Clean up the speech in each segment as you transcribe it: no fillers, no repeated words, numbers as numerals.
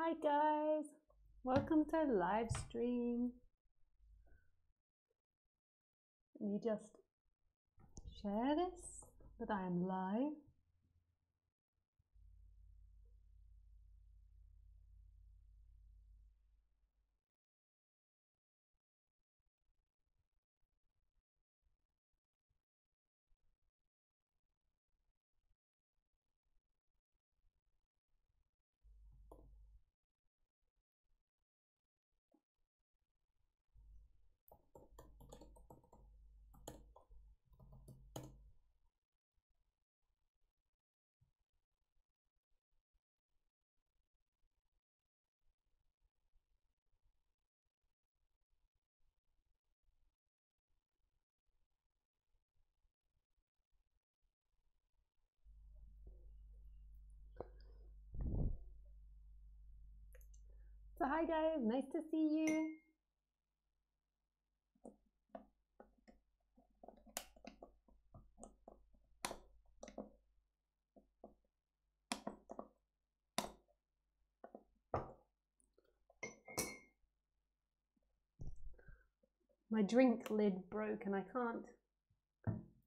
Hi guys, welcome to live stream. Let me just share this that I am live. So hi guys, nice to see you. My drink lid broke and I can't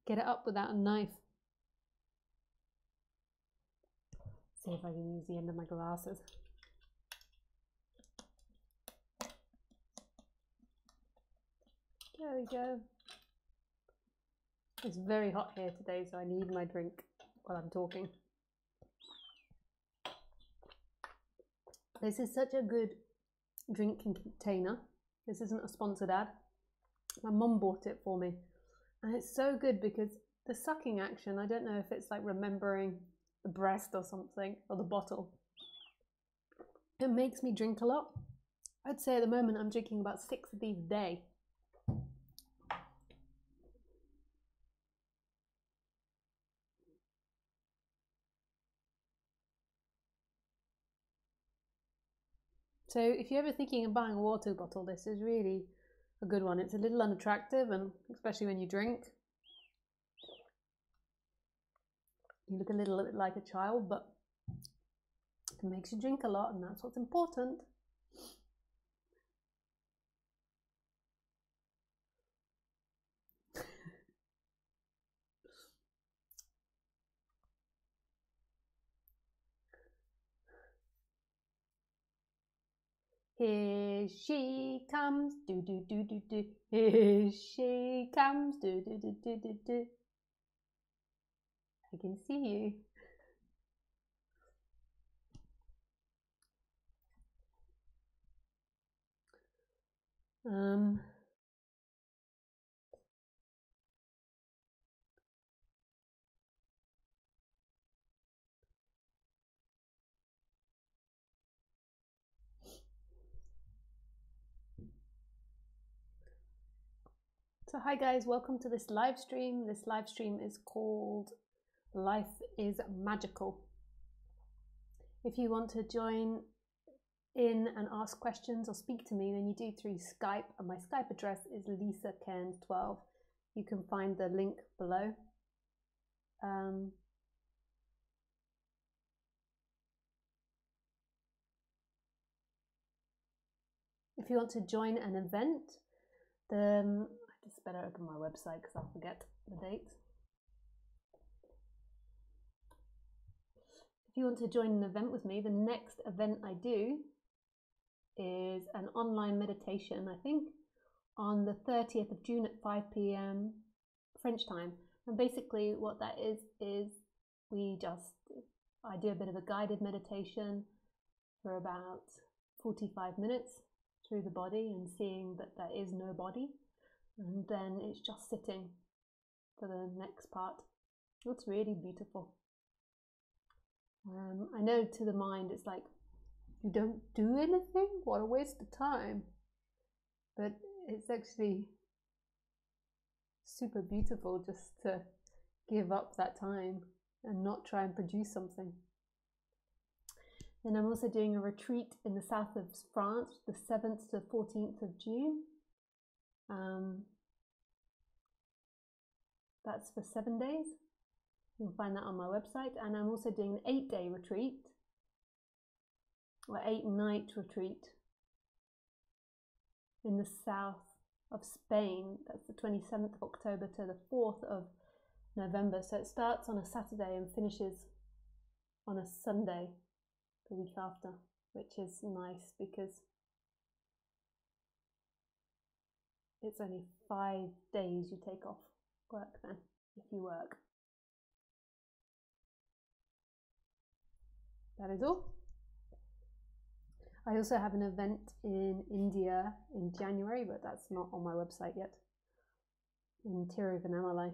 get it up without a knife. See if I can use the end of my glasses. There we go. It's very hot here today, so I need my drink while I'm talking. This is such a good drinking container. This isn't a sponsored ad. My mum bought it for me. And it's so good because the sucking action, I don't know if it's like remembering the breast or something, or the bottle. It makes me drink a lot. I'd say at the moment I'm drinking about 6 of these a day. So if you're ever thinking of buying a water bottle, this is really a good one. It's a little unattractive, and especially when you drink, you look a little bit like a child, but it makes you drink a lot, and that's what's important. Here she comes, do do do do do. Here she comes, do do do do do do. I can see you. So hi guys, welcome to this live stream. This live stream is called Life is Magical. If you want to join in and ask questions or speak to me, then you do through Skype, and my Skype address is lisacairns12. You can find the link below. If you want to join an event, then I just better open my website because I'll forget the dates. If you want to join an event with me, the next event I do is an online meditation, I think, on the 30th of June at 5 p.m. French time. And basically what that is I do a bit of a guided meditation for about 45 minutes through the body and seeing that there is no body. And then it's just sitting for the next part. It's really beautiful. I know to the mind it's like, you don't do anything? What a waste of time. But it's actually super beautiful just to give up that time and not try and produce something. And I'm also doing a retreat in the south of France, the 7th to 14th of June. That's for 7 days. You can find that on my website. And I'm also doing an 8-day retreat or 8-night retreat in the south of Spain. That's the 27th of October to the 4th of November. So it starts on a Saturday and finishes on a Sunday the week after, which is nice because it's only 5 days you take off work then, if you work. That is all. I also have an event in India in January, but that's not on my website yet, in Tiruvannamalai.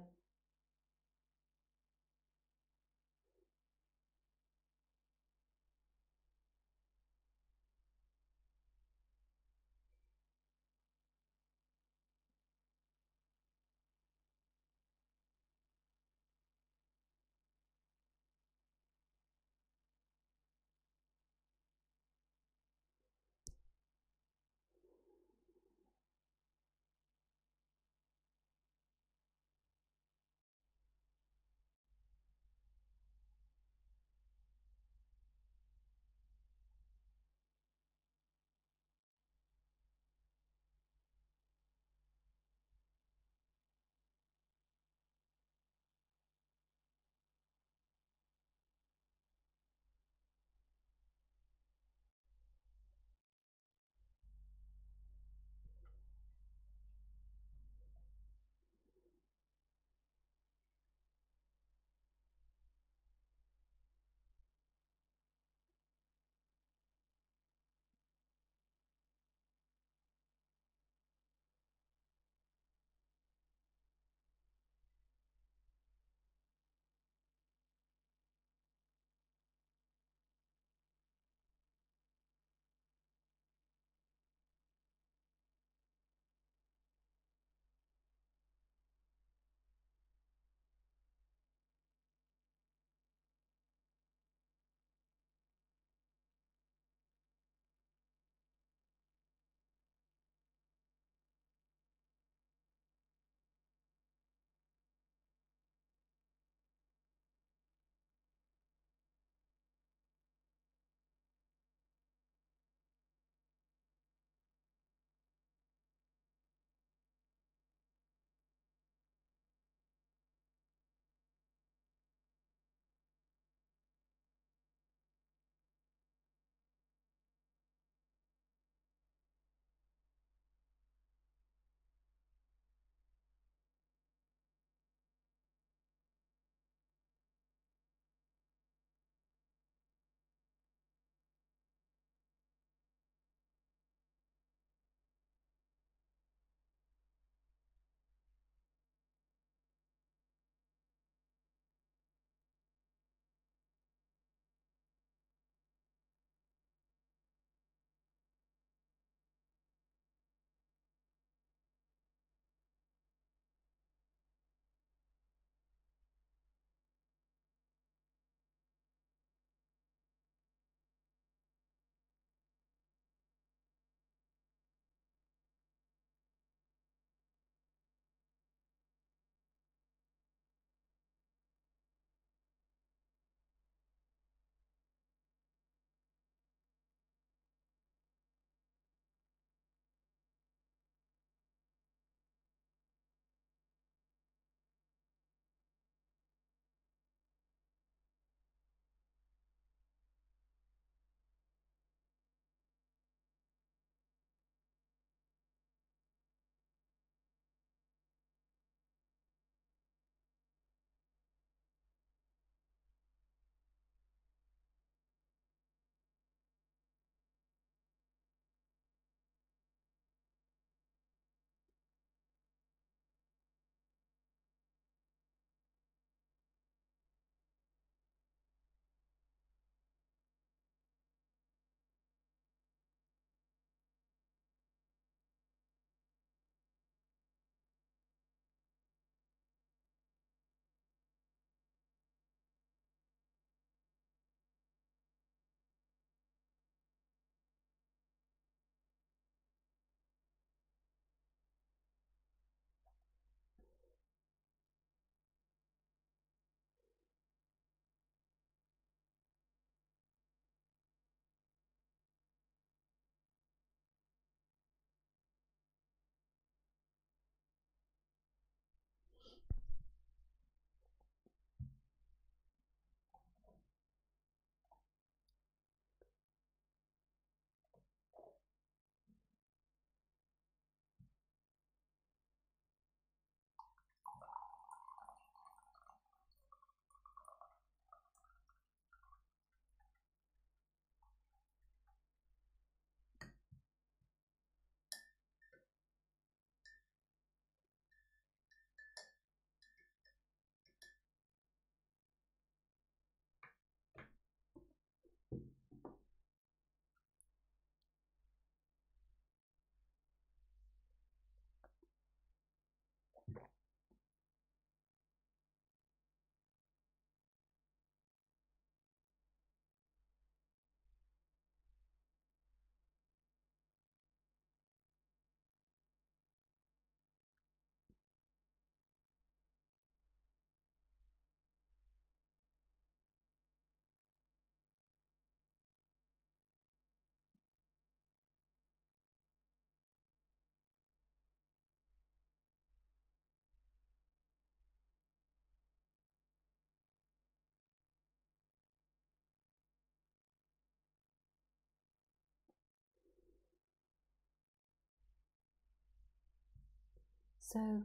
So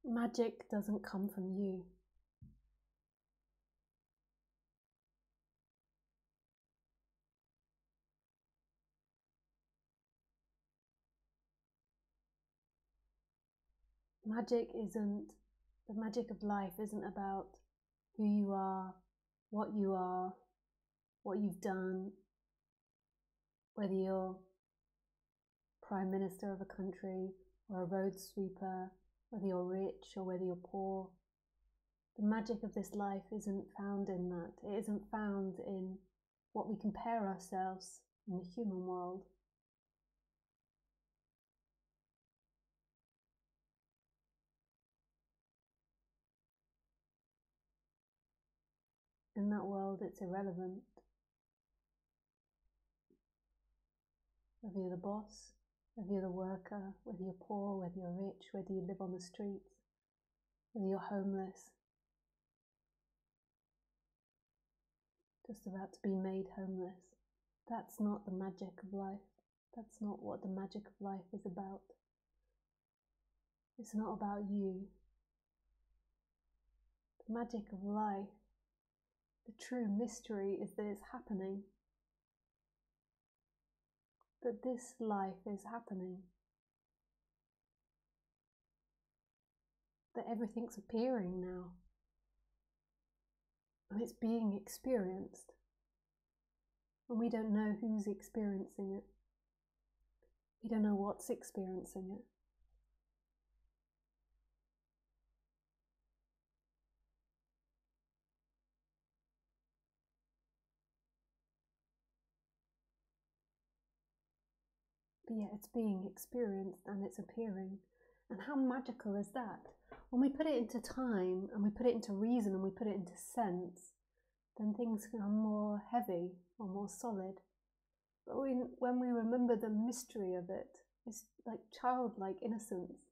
magic doesn't come from you. The magic of life isn't about who you are, what you've done, whether you're Prime Minister of a country or a road sweeper, whether you're rich or whether you're poor. The magic of this life isn't found in that. It isn't found in what we compare ourselves in the human world. In that world, it's irrelevant. Whether you're the boss, whether you're the worker, whether you're poor, whether you're rich, whether you live on the streets, whether you're homeless, just about to be made homeless. That's not the magic of life. That's not what the magic of life is about. It's not about you. The magic of life, the true mystery is that it's happening. That this life is happening. That everything's appearing now. And it's being experienced. And we don't know who's experiencing it. We don't know what's experiencing it. But yeah, it's being experienced and it's appearing. And how magical is that? When we put it into time and we put it into reason and we put it into sense, then things are more heavy or more solid. But when we remember the mystery of it, it's like childlike innocence,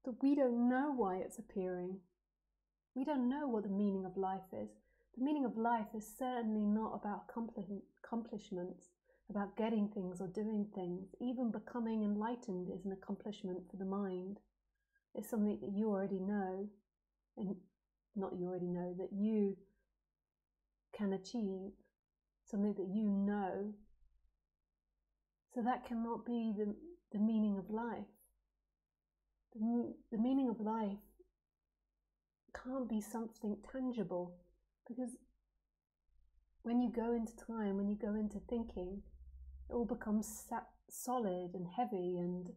that we don't know why it's appearing. We don't know what the meaning of life is. The meaning of life is certainly not about accomplishments, about getting things or doing things. Even becoming enlightened is an accomplishment for the mind. It's something that you already know, and not you already know, that you can achieve, something that you know. So that cannot be the meaning of life. The meaning of life can't be something tangible, because when you go into time, when you go into thinking, it all becomes solid and heavy, and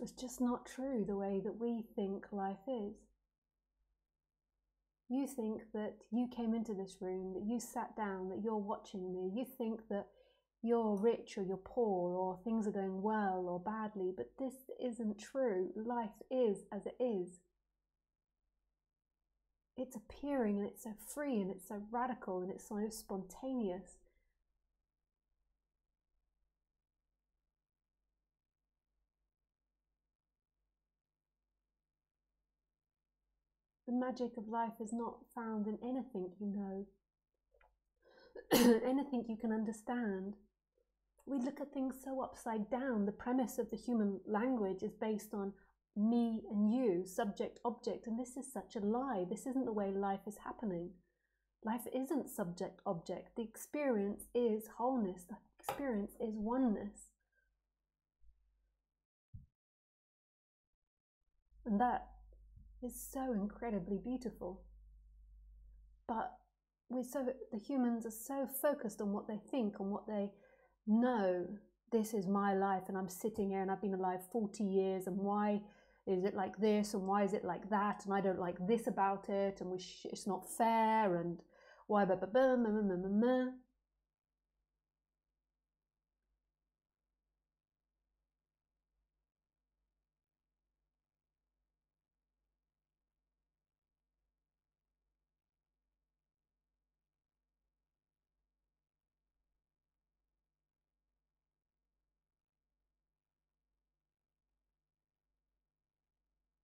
it's just not true the way that we think life is. You think that you came into this room, that you sat down, that you're watching me. You think that you're rich or you're poor, or things are going well or badly, but this isn't true. Life is as it is. It's appearing, and it's so free, and it's so radical, and it's so spontaneous. The magic of life is not found in anything you know, anything you can understand. We look at things so upside down. The premise of the human language is based on me and you, subject, object, and this is such a lie. This isn't the way life is happening. Life isn't subject, object. The experience is wholeness. The experience is oneness. And that is so incredibly beautiful. But the humans are so focused on what they think, on what they know. This is my life, and I'm sitting here, and I've been alive 40 years, and why is it like this, and why is it like that, and I don't like this about it, and it's not fair, and why blah, blah, blah, blah, blah, blah, blah.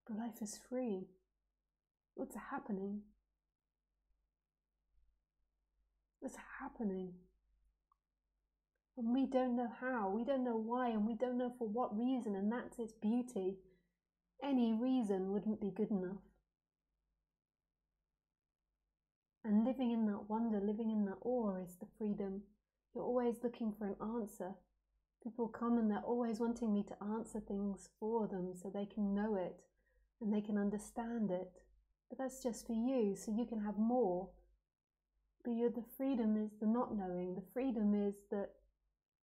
But life is free. What's happening? What's happening? And we don't know how, we don't know why, and we don't know for what reason, and that's its beauty. Any reason wouldn't be good enough. And living in that wonder, living in that awe is the freedom. You're always looking for an answer. People come and they're always wanting me to answer things for them so they can know it and they can understand it. But that's just for you, so you can have more. But the freedom is the not knowing. The freedom is that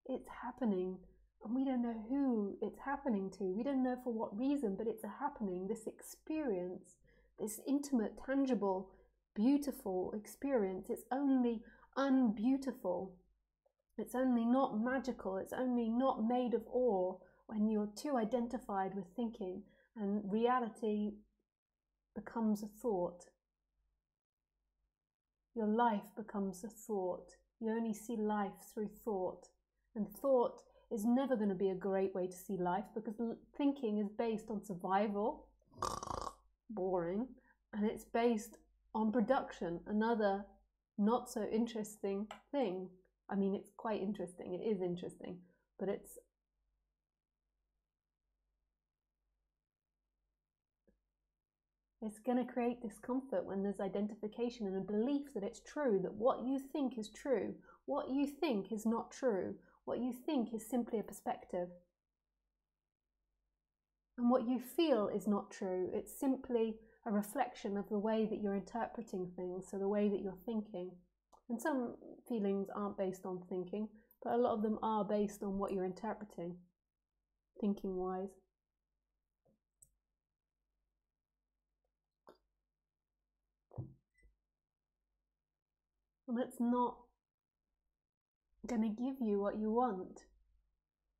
it's happening and we don't know who it's happening to. We don't know for what reason, but it's a happening, this experience, this intimate, tangible, beautiful experience. It's only unbeautiful. It's only not magical. It's only not made of awe when you're too identified with thinking and reality becomes a thought. Your life becomes a thought. You only see life through thought. And thought is never going to be a great way to see life because thinking is based on survival, boring, and it's based on production, another not so interesting thing. I mean, it's quite interesting, it is interesting, but it's going to create discomfort when there's identification and a belief that it's true, that what you think is true, what you think is not true, what you think is simply a perspective. And what you feel is not true, it's simply a reflection of the way that you're interpreting things, so the way that you're thinking. And some feelings aren't based on thinking, but a lot of them are based on what you're interpreting, thinking-wise. And it's not going to give you what you want.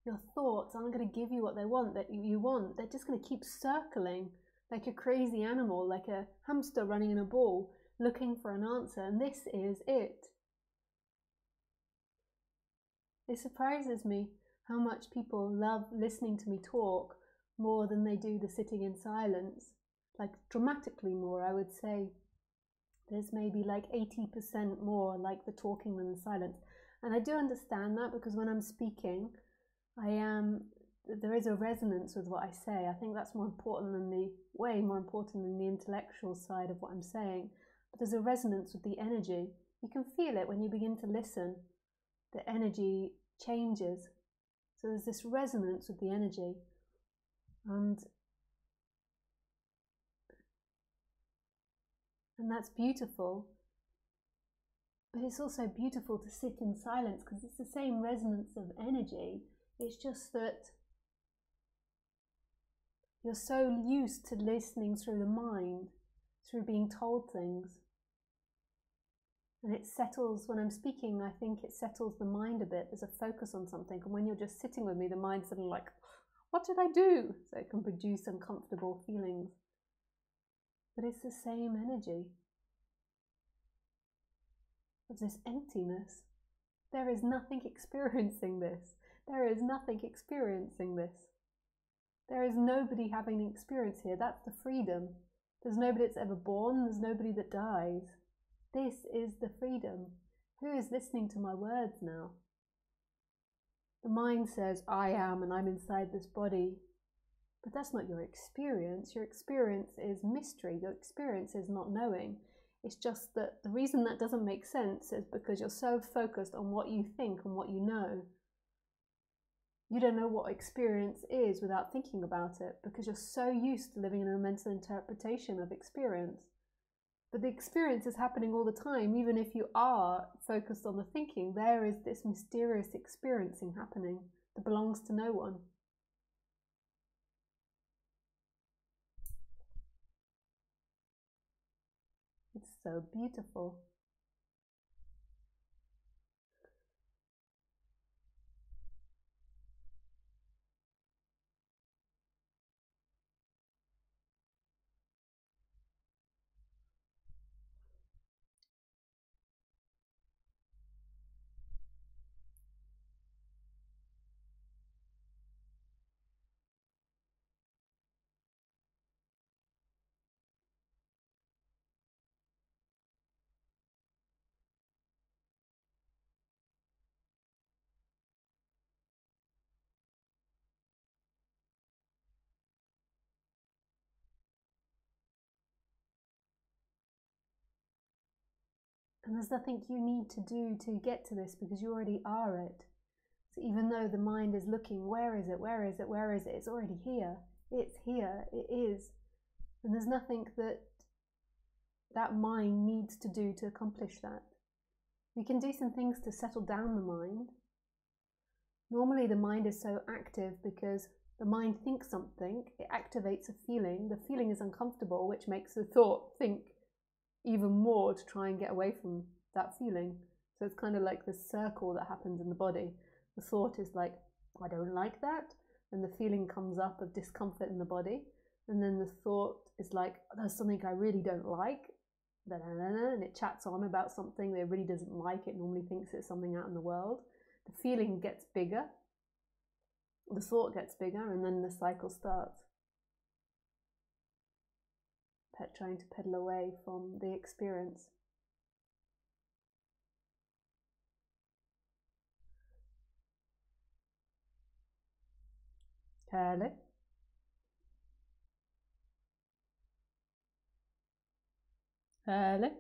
Your thoughts aren't going to give you what they want, that you want. They're just going to keep circling like a crazy animal, like a hamster running in a ball, looking for an answer. And this is it. It surprises me how much people love listening to me talk more than they do the sitting in silence. Like dramatically more, I would say. There's maybe like 80% more like the talking than the silence. And I do understand that because when I'm speaking, there is a resonance with what I say. I think that's more important than way more important than the intellectual side of what I'm saying. But there's a resonance with the energy. You can feel it when you begin to listen. The energy changes. So there's this resonance with the energy. And that's beautiful. But it's also beautiful to sit in silence because it's the same resonance of energy. It's just that you're so used to listening through the mind, through being told things. And it settles, when I'm speaking, I think it settles the mind a bit. There's a focus on something. And when you're just sitting with me, the mind's suddenly like, what did I do? So it can produce uncomfortable feelings. But it's the same energy of this emptiness. There is nothing experiencing this. There is nothing experiencing this. There is nobody having an experience here. That's the freedom. There's nobody that's ever born. There's nobody that dies. This is the freedom. Who is listening to my words now? The mind says, I am and I'm inside this body. But that's not your experience. Your experience is mystery. Your experience is not knowing. It's just that the reason that doesn't make sense is because you're so focused on what you think and what you know. You don't know what experience is without thinking about it because you're so used to living in a mental interpretation of experience. But the experience is happening all the time. Even if you are focused on the thinking, there is this mysterious experiencing happening that belongs to no one. It's so beautiful. And there's nothing you need to do to get to this because you already are it. So even though the mind is looking, where is it, where is it, where is it? It's already here. It's here. It is. And there's nothing that that mind needs to do to accomplish that. We can do some things to settle down the mind. Normally the mind is so active because the mind thinks something, it activates a feeling, the feeling is uncomfortable, which makes the thought think even more to try and get away from that feeling. So it's kind of like this circle that happens in the body. The thought is like, I don't like that, and the feeling comes up of discomfort in the body, and then the thought is like, there's something I really don't like, and it chats on about something that it really doesn't like, it normally thinks it's something out in the world. The feeling gets bigger, the thought gets bigger, and then the cycle starts. Trying to pedal away from the experience. Hello? Hello?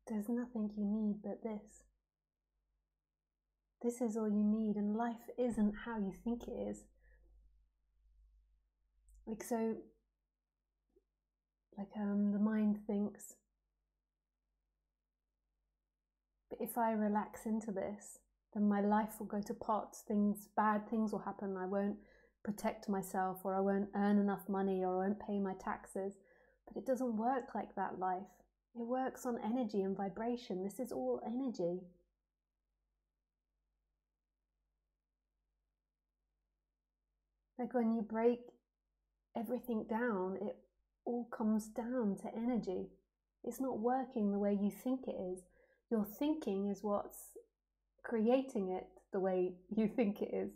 There's nothing you need but this. This is all you need, and life isn't how you think it is. The mind thinks, but if I relax into this, then my life will go to pot. Bad things will happen. I won't protect myself, or I won't earn enough money, or I won't pay my taxes. But it doesn't work like that, life. It works on energy and vibration. This is all energy. Like when you break everything down, it all comes down to energy. It's not working the way you think it is. Your thinking is what's creating it the way you think it is.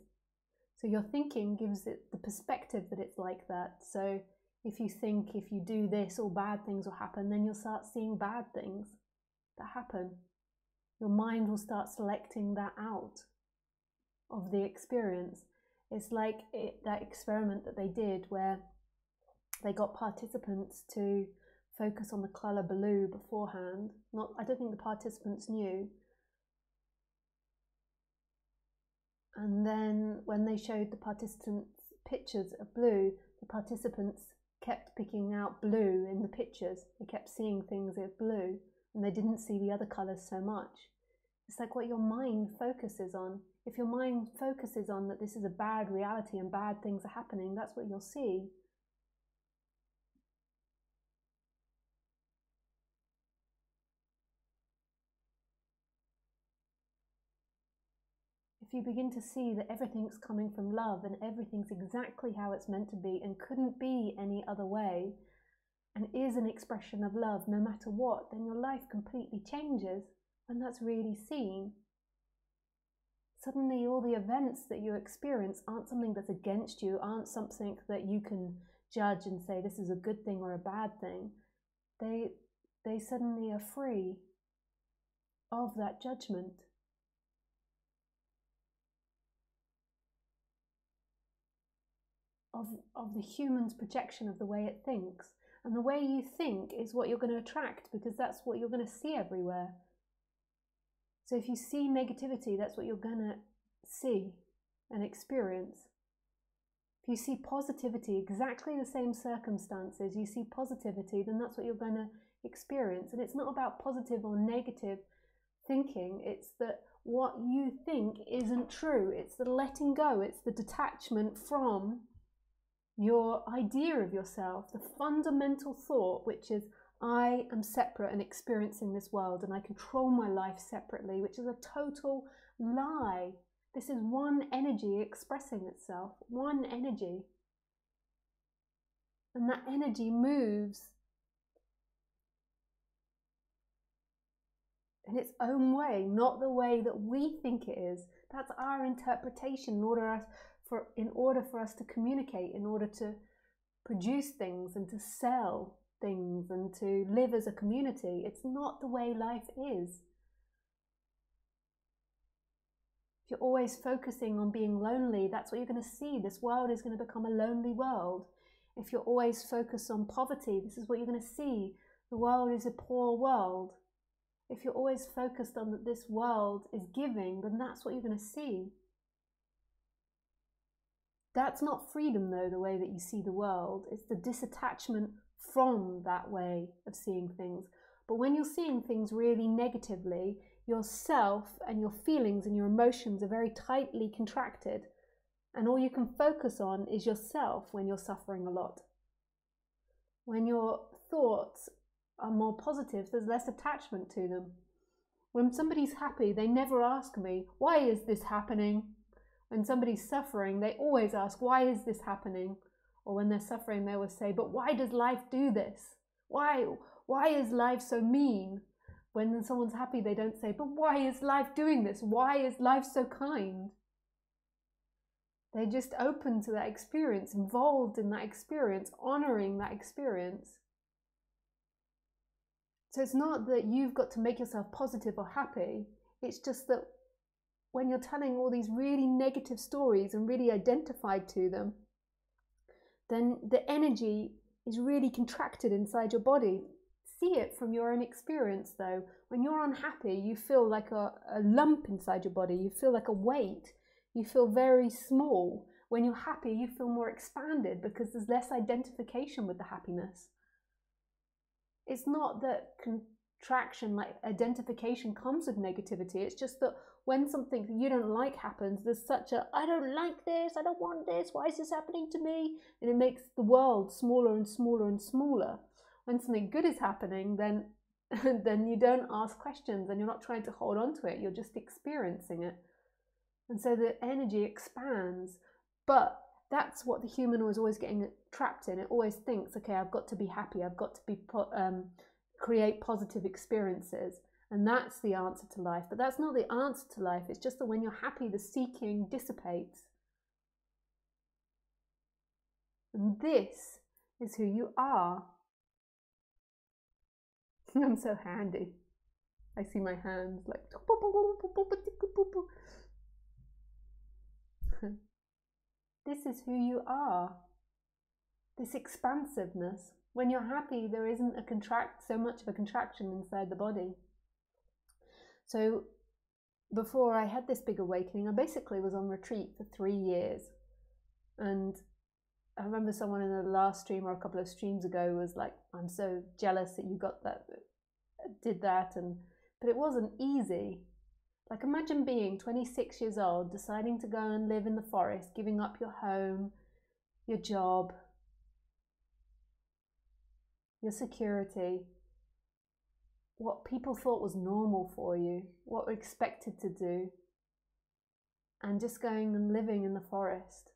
So your thinking gives it the perspective that it's like that. So if you think if you do this, all bad things will happen, then you'll start seeing bad things that happen. Your mind will start selecting that out of the experience. It's like that experiment that they did where they got participants to focus on the colour blue beforehand. I don't think the participants knew. And then when they showed the participants pictures of blue, the participants kept picking out blue in the pictures. They kept seeing things as blue, and they didn't see the other colours so much. It's like what your mind focuses on. If your mind focuses on that this is a bad reality and bad things are happening, that's what you'll see. If you begin to see that everything's coming from love and everything's exactly how it's meant to be and couldn't be any other way, and is an expression of love no matter what, then your life completely changes, and that's really seen. Suddenly all the events that you experience aren't something that's against you, aren't something that you can judge and say this is a good thing or a bad thing. They suddenly are free of that judgment. Of the human's projection of the way it thinks. And the way you think is what you're going to attract, because that's what you're going to see everywhere. So if you see negativity, that's what you're going to see and experience. If you see positivity, exactly the same circumstances, you see positivity, then that's what you're going to experience. And it's not about positive or negative thinking, it's that what you think isn't true. It's the letting go, it's the detachment from your idea of yourself, the fundamental thought, which is I am separate and experiencing this world and I control my life separately, which is a total lie. This is one energy expressing itself, one energy. And that energy moves in its own way, not the way that we think it is. That's our interpretation in order for us to communicate, in order to produce things and to sell things and to live as a community. It's not the way life is. If you're always focusing on being lonely, that's what you're going to see. This world is going to become a lonely world. If you're always focused on poverty, this is what you're going to see. The world is a poor world. If you're always focused on that this world is giving, then that's what you're going to see. That's not freedom, though, the way that you see the world. It's the disattachment from that way of seeing things. But when you're seeing things really negatively, yourself and your feelings and your emotions are very tightly contracted. And all you can focus on is yourself when you're suffering a lot. When your thoughts are more positive, there's less attachment to them. When somebody's happy, they never ask me, why is this happening? When somebody's suffering, they always ask, why is this happening? Or when they're suffering, they always say, but why does life do this? Why is life so mean? When someone's happy, they don't say, but why is life doing this? Why is life so kind? They're just open to that experience, involved in that experience, honoring that experience. So it's not that you've got to make yourself positive or happy. It's just that when you're telling all these really negative stories and really identified to them, then the energy is really contracted inside your body. see it from your own experience though. When you're unhappy, you feel like a lump inside your body. You feel like a weight. You feel very small. When you're happy, you feel more expanded because there's less identification with the happiness. It's not that contraction, like identification, comes with negativity. It's just that when something you don't like happens, there's such a, I don't like this, I don't want this, why is this happening to me? And it makes the world smaller and smaller and smaller. When something good is happening, then you don't ask questions and you're not trying to hold on to it, you're just experiencing it. And so the energy expands. But that's what the human was always getting trapped in. It always thinks, okay, I've got to be happy, I've got to be create positive experiences, and that's the answer to life. But that's not the answer to life. It's just that when you're happy, the seeking dissipates. And this is who you are. I'm so handy. I see my hands like this is who you are. This expansiveness. When you're happy, there isn't so much of a contraction inside the body. So before I had this big awakening, I basically was on retreat for 3 years. And I remember someone in the last stream or a couple of streams ago was like, I'm so jealous that you got that, did that. But it wasn't easy. Like, imagine being 26 years old, deciding to go and live in the forest, giving up your home, your job, your security, what people thought was normal for you, what were expected to do, and just going and living in the forest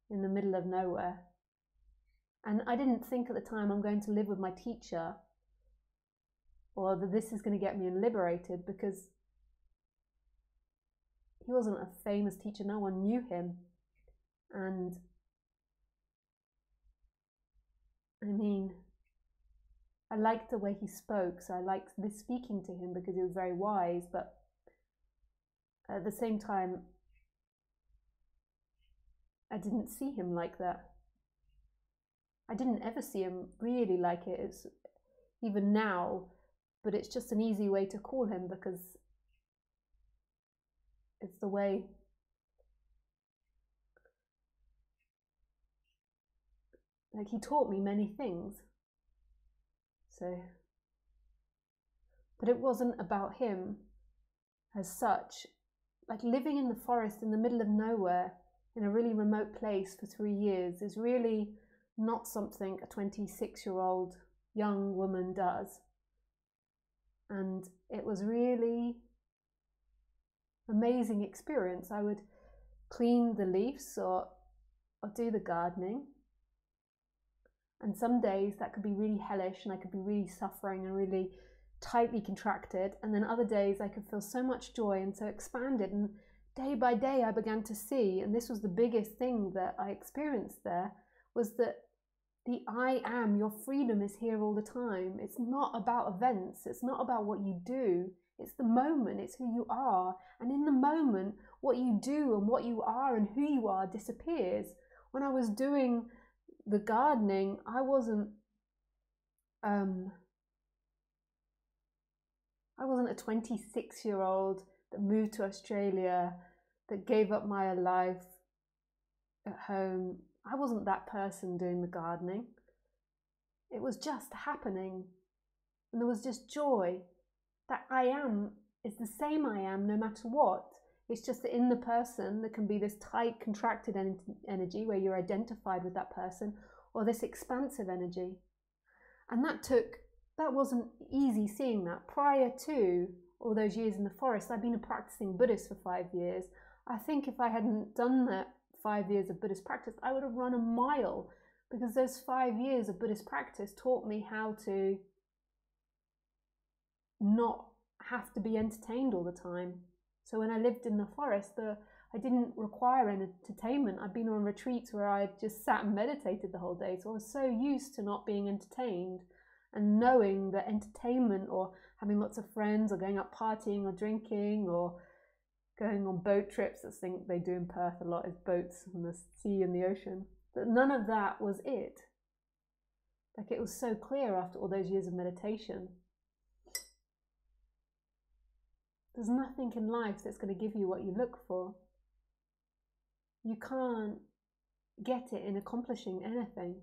in the middle of nowhere. And I didn't think at the time, I'm going to live with my teacher, or that this is going to get me liberated, because he wasn't a famous teacher, no one knew him. And I mean, I liked the way he spoke, so I liked this speaking to him because he was very wise, but at the same time, I didn't see him like that. I didn't ever see him really like it. It's even now, but it's just an easy way to call him because it's the way. Like, he taught me many things. So, but it wasn't about him as such. Like, living in the forest in the middle of nowhere in a really remote place for 3 years is really not something a 26-year-old young woman does. And it was really amazing experience. I would clean the leaves or do the gardening. And some days that could be really hellish and I could be really suffering and really tightly contracted. And then other days I could feel so much joy and so expanded. And day by day I began to see, and this was the biggest thing that I experienced there, was that the I am, your freedom is here all the time. It's not about events. It's not about what you do. It's the moment. It's who you are. And in the moment, what you do and what you are and who you are disappears. When I was doing the gardening, I wasn't a 26-year-old that moved to Australia, that gave up my life at home. I wasn't that person doing the gardening. It was just happening. And there was just joy. That I am is the same I am no matter what. It's just that in the person there can be this tight, contracted energy where you're identified with that person, or this expansive energy. And that wasn't easy seeing that. Prior to all those years in the forest, I'd been a practicing Buddhist for 5 years. I think if I hadn't done that 5 years of Buddhist practice, I would have run a mile, because those 5 years of Buddhist practice taught me how to not have to be entertained all the time. So when I lived in the forest, I didn't require entertainment. I'd been on retreats where I just sat and meditated the whole day. So I was so used to not being entertained and knowing that entertainment or having lots of friends or going out partying or drinking or going on boat trips, I think they do in Perth a lot, is boats on the sea and the ocean, that none of that was it. Like, it was so clear after all those years of meditation. There's nothing in life that's going to give you what you look for. You can't get it in accomplishing anything.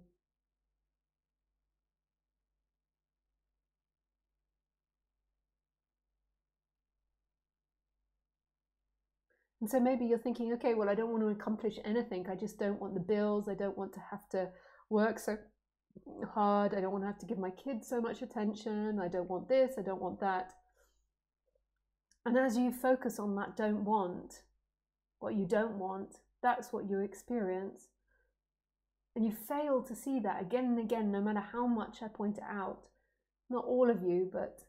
And so maybe you're thinking, okay, well, I don't want to accomplish anything. I just don't want the bills. I don't want to have to work so hard. I don't want to have to give my kids so much attention. I don't want this. I don't want that. And as you focus on that don't want, what you don't want, that's what you experience. And you fail to see that again and again, no matter how much I point it out. Not all of you, but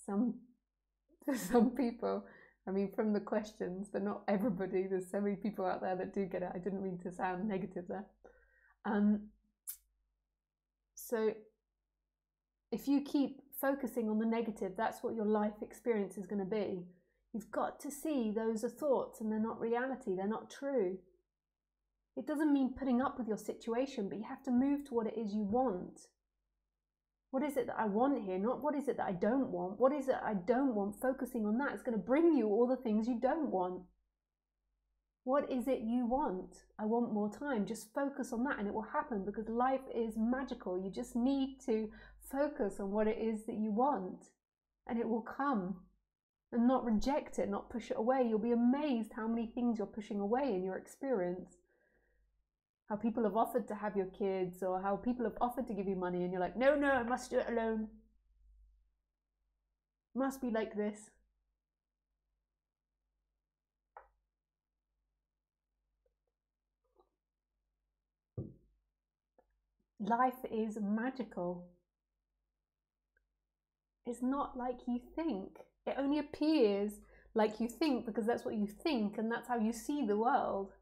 some people. I mean, from the questions, but not everybody. There's so many people out there that do get it. I didn't mean to sound negative there. So if you keep focusing on the negative, that's what your life experience is going to be. You've got to see those are thoughts and they're not reality. They're not true. It doesn't mean putting up with your situation, but you have to move to what it is you want. What is it that I want here? Not what is it that I don't want. What is it I don't want? Focusing on that is going to bring you all the things you don't want. What is it you want? I want more time. Just focus on that and it will happen, because life is magical. You just need to focus on what it is that you want and it will come. And not reject it, not push it away. You'll be amazed how many things you're pushing away in your experience. How people have offered to have your kids, or how people have offered to give you money and you're like, no, I must do it alone. It must be like this. Life is magical. It's not like you think. It only appears like you think because that's what you think and that's how you see the world.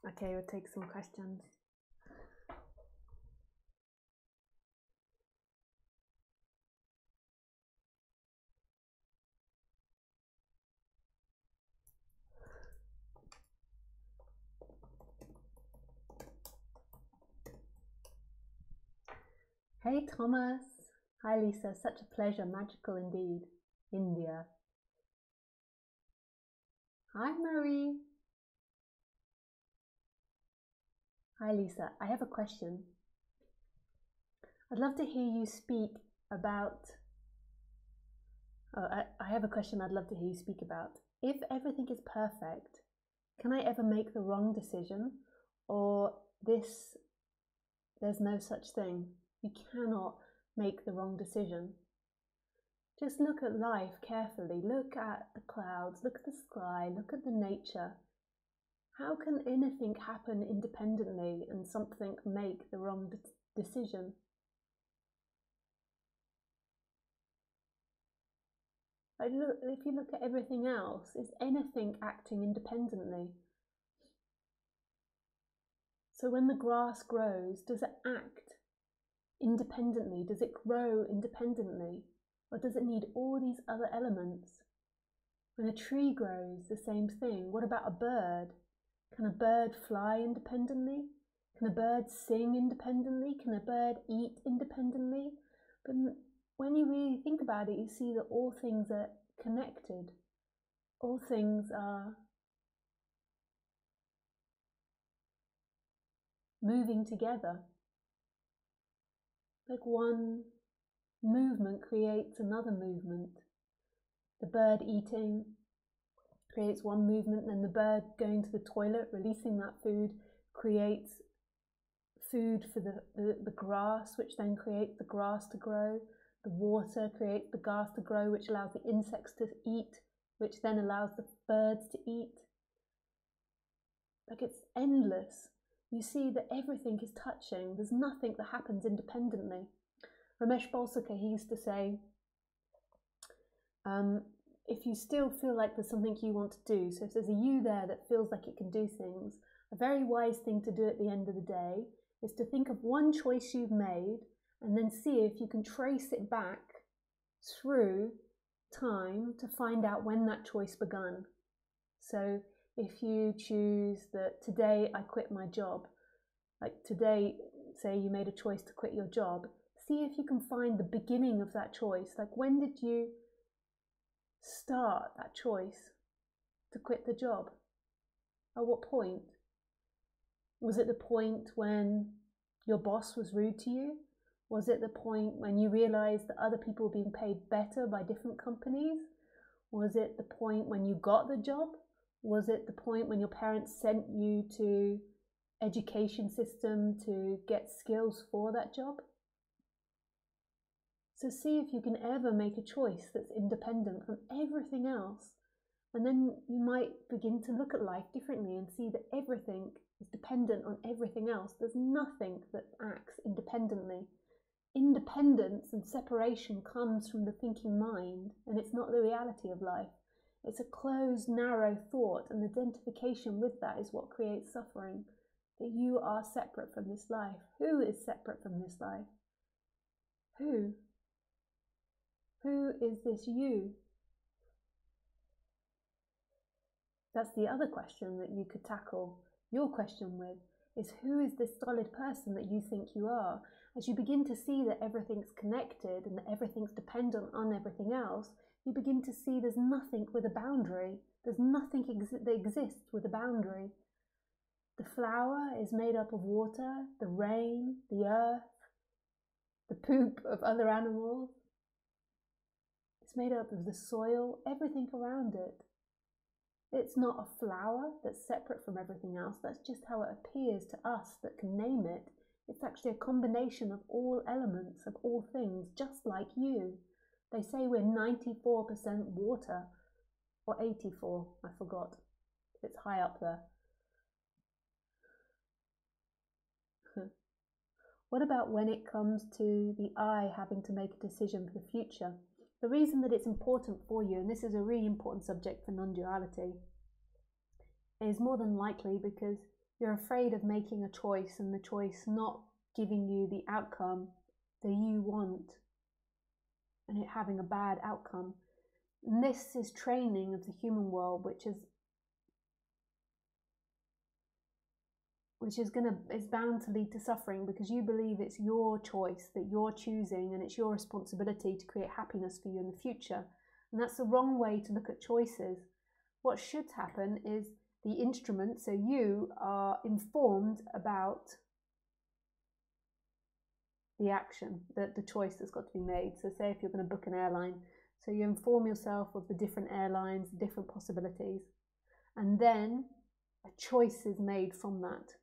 Okay, we'll take some questions. Hey Thomas. Hi Lisa, such a pleasure, magical indeed. India. Hi Marie. Hi Lisa, I have a question. I'd love to hear you speak about, I have a question I'd love to hear you speak about. If everything is perfect, can I ever make the wrong decision? Or there's no such thing? You cannot make the wrong decision. Just look at life carefully. Look at the clouds, look at the sky, look at the nature. How can anything happen independently and something make the wrong decision? Like, look, if you look at everything else, is anything acting independently? So when the grass grows, does it act independently? Does it grow independently? Or does it need all these other elements? When a tree grows, the same thing. What about a bird? Can a bird fly independently? Can a bird sing independently? Can a bird eat independently? But when you really think about it, you see that all things are connected. All things are moving together. Like one movement creates another movement. The bird eating creates one movement, then the bird going to the toilet, releasing that food, creates food for the grass, which then creates the grass to grow. The water creates the grass to grow, which allows the insects to eat, which then allows the birds to eat. Like, it's endless. You see that everything is touching. There's nothing that happens independently. Ramesh Balsekar, he used to say, if you still feel like there's something you want to do, so if there's a you there that feels like it can do things, a very wise thing to do at the end of the day is to think of one choice you've made and then see if you can trace it back through time to find out when that choice began. So if you choose that today I quit my job, like today, say you made a choice to quit your job, see if you can find the beginning of that choice. Like, when did you start that choice to quit the job? At what point? Was it the point when your boss was rude to you? Was it the point when you realized that other people were being paid better by different companies? Was it the point when you got the job? Was it the point when your parents sent you to education system to get skills for that job? So see if you can ever make a choice that's independent from everything else. And then you might begin to look at life differently and see that everything is dependent on everything else. There's nothing that acts independently. Independence and separation comes from the thinking mind, and it's not the reality of life. It's a closed, narrow thought, and identification with that is what creates suffering. That you are separate from this life. Who is separate from this life? Who? Who is this you? That's the other question that you could tackle your question with, is who is this solid person that you think you are? As you begin to see that everything's connected and that everything's dependent on everything else, you begin to see there's nothing with a boundary. There's nothing that exists with a boundary. The flower is made up of water, the rain, the earth, the poop of other animals. It's made up of the soil, everything around it. It's not a flower that's separate from everything else. That's just how it appears to us that can name it. It's actually a combination of all elements, of all things, just like you. They say we're 94% water, or 84, I forgot. It's high up there. What about when it comes to the I having to make a decision for the future? The reason that it's important for you, and this is a really important subject for non-duality, is more than likely because you're afraid of making a choice and the choice not giving you the outcome that you want and it having a bad outcome. And this is training of the human world, which is bound to lead to suffering because you believe it's your choice that you're choosing and it's your responsibility to create happiness for you in the future. And that's the wrong way to look at choices. What should happen is the instrument, so you are informed about the action, the choice that's got to be made. So say if you're going to book an airline, so you inform yourself of the different airlines, the different possibilities, and then a choice is made from that.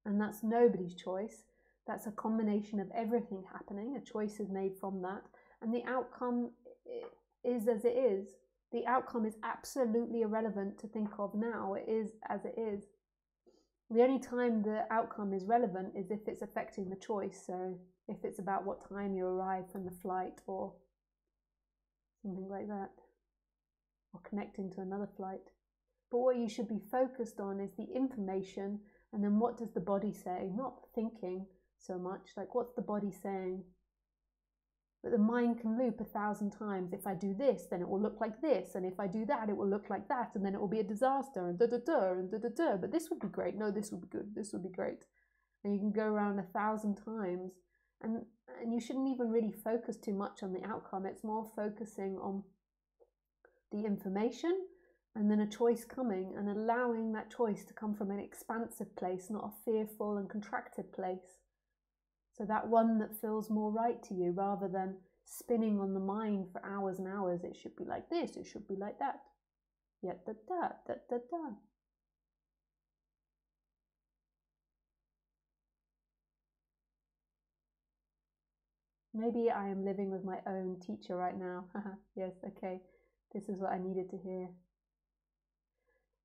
And that's nobody's choice. That's a combination of everything happening. A choice is made from that. And the outcome is as it is. The outcome is absolutely irrelevant to think of now. It is as it is. The only time the outcome is relevant is if it's affecting the choice. So if it's about what time you arrive from the flight or something like that, or connecting to another flight. But what you should be focused on is the information, and then what does the body say? Not thinking so much, like what's the body saying? But the mind can loop 1,000 times. If I do this, then it will look like this, and if I do that, it will look like that, and then it will be a disaster, and da-da-da, and da-da-da, but this would be great, no, this would be good, this would be great. And you can go around 1,000 times, and you shouldn't even really focus too much on the outcome. It's more focusing on the information, and then a choice coming, and allowing that choice to come from an expansive place, not a fearful and contracted place. So that one that feels more right to you, rather than spinning on the mind for hours and hours. It should be like this, it should be like that. Yeah, da da da da da. Maybe I am living with my own teacher right now. Yes, okay. This is what I needed to hear.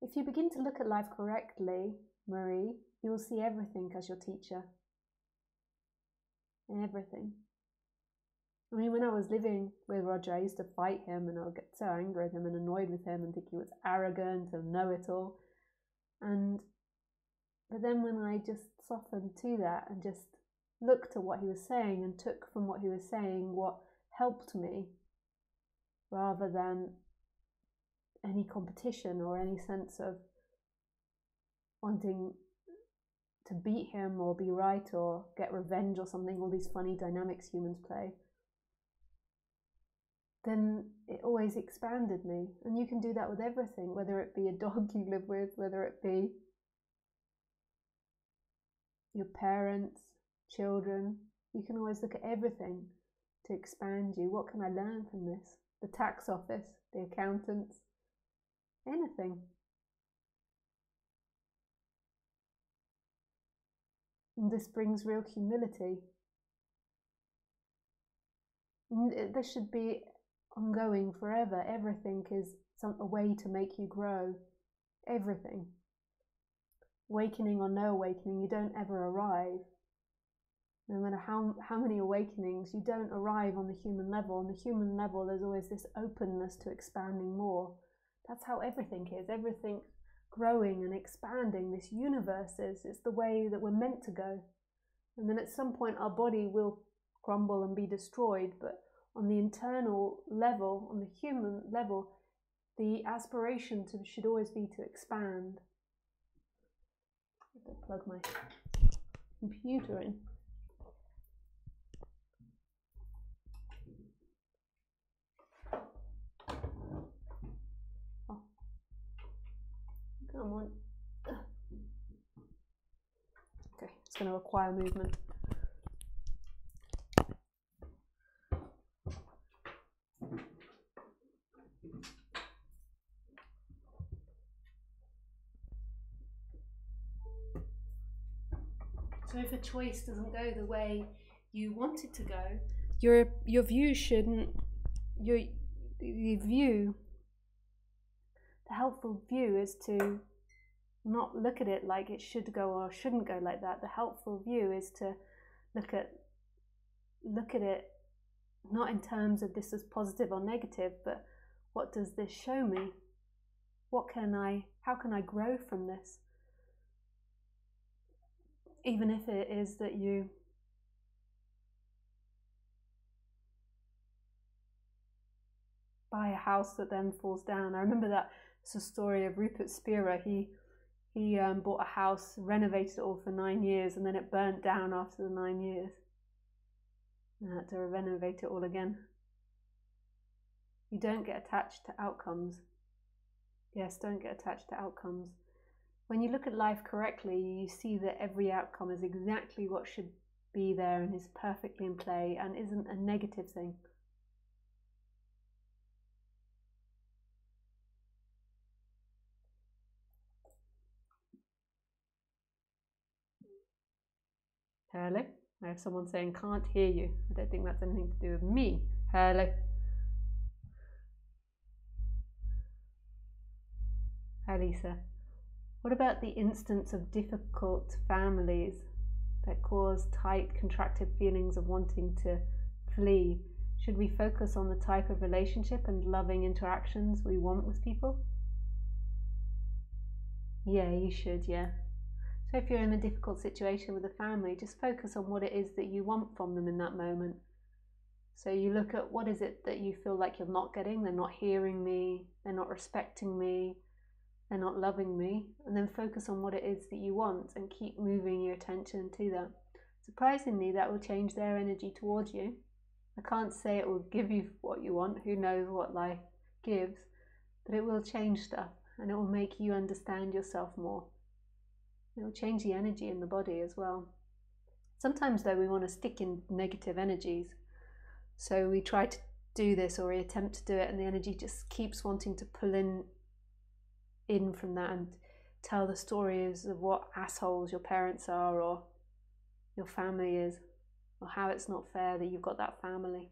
If you begin to look at life correctly, Marie, you will see everything as your teacher. Everything. I mean, when I was living with Roger, I used to fight him, and I would get so angry with him and annoyed with him and think he was arrogant and know-it-all. But then when I just softened to that and just looked at what he was saying and took from what he was saying what helped me, rather than any competition or any sense of wanting to beat him or be right or get revenge or something, all these funny dynamics humans play, then it always expanded me. And you can do that with everything, whether it be a dog you live with, whether it be your parents, children. You can always look at everything to expand you. What can I learn from this? The tax office, the accountants, anything. And this brings real humility. This should be ongoing forever. Everything is a way to make you grow. Everything. Awakening or no awakening, you don't ever arrive. No matter how many awakenings, you don't arrive on the human level. On the human level, there's always this openness to expanding more. That's how everything is. Everything growing and expanding. This universe is. It's the way that we're meant to go. And then at some point, our body will crumble and be destroyed. But on the internal level, on the human level, the aspiration should always be to expand. I have to plug my computer in. Oh. Come on. Okay, it's going to require movement. So if a choice doesn't go the way you want it to go, your view shouldn't, the helpful view is to not look at it like it should go or shouldn't go like that. The helpful view is to look at it not in terms of this is positive or negative, but what does this show me? How can I grow from this? Even if it is that you buy a house that then falls down. I remember that it's a story of Rupert Spira. He bought a house, renovated it all for 9 years, and then it burnt down after the 9 years. And I had to renovate it all again. You don't get attached to outcomes. Yes, don't get attached to outcomes. When you look at life correctly, you see that every outcome is exactly what should be there and is perfectly in play and isn't a negative thing. Hello? I have someone saying can't hear you. I don't think that's anything to do with me. Hello? Hi, Lisa. What about the instance of difficult families that cause tight, contracted feelings of wanting to flee? Should we focus on the type of relationship and loving interactions we want with people? Yeah, you should, yeah. So if you're in a difficult situation with a family, just focus on what it is that you want from them in that moment. So you look at what is it that you feel like you're not getting, they're not hearing me, they're not respecting me, they're not loving me, and then focus on what it is that you want and keep moving your attention to that. Surprisingly, that will change their energy towards you. I can't say it will give you what you want, who knows what life gives, but it will change stuff and it will make you understand yourself more. It will change the energy in the body as well. Sometimes though we want to stick in negative energies, so we try to do this or we attempt to do it and the energy just keeps wanting to pull in from that and tell the stories of what assholes your parents are or your family is, or how it's not fair that you've got that family.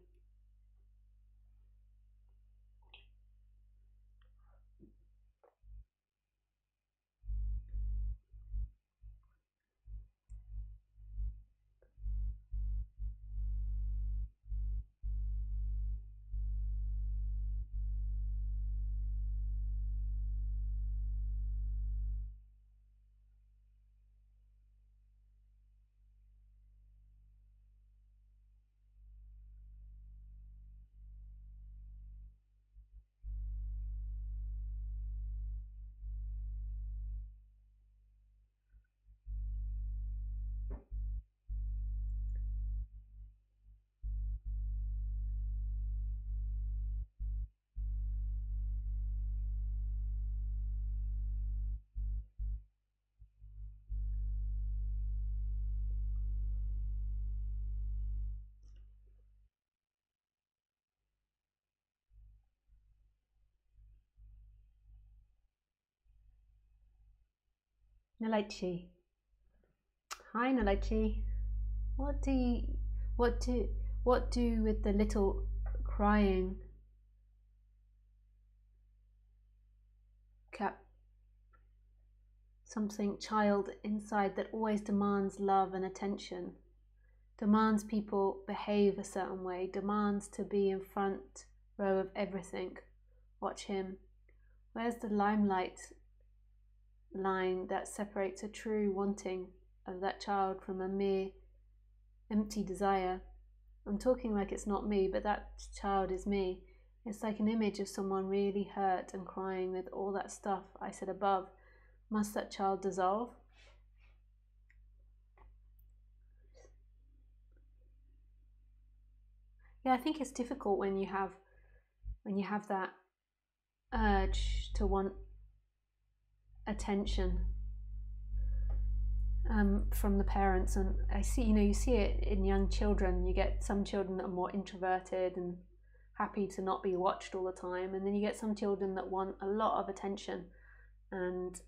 Nalachi. Hi Nalachi. What do with the little crying cat? Something child inside that always demands love and attention, demands people behave a certain way, demands to be in front row of everything. Watch him. Where's the limelight line that separates a true wanting of that child from a mere empty desire? I'm talking like it's not me, but that child is me. It's like an image of someone really hurt and crying with all that stuff I said above. Must that child dissolve? Yeah, I think it's difficult when you have that urge to want attention from the parents. And I see, you see it in young children. You get some children that are more introverted and happy to not be watched all the time, and then you get some children that want a lot of attention and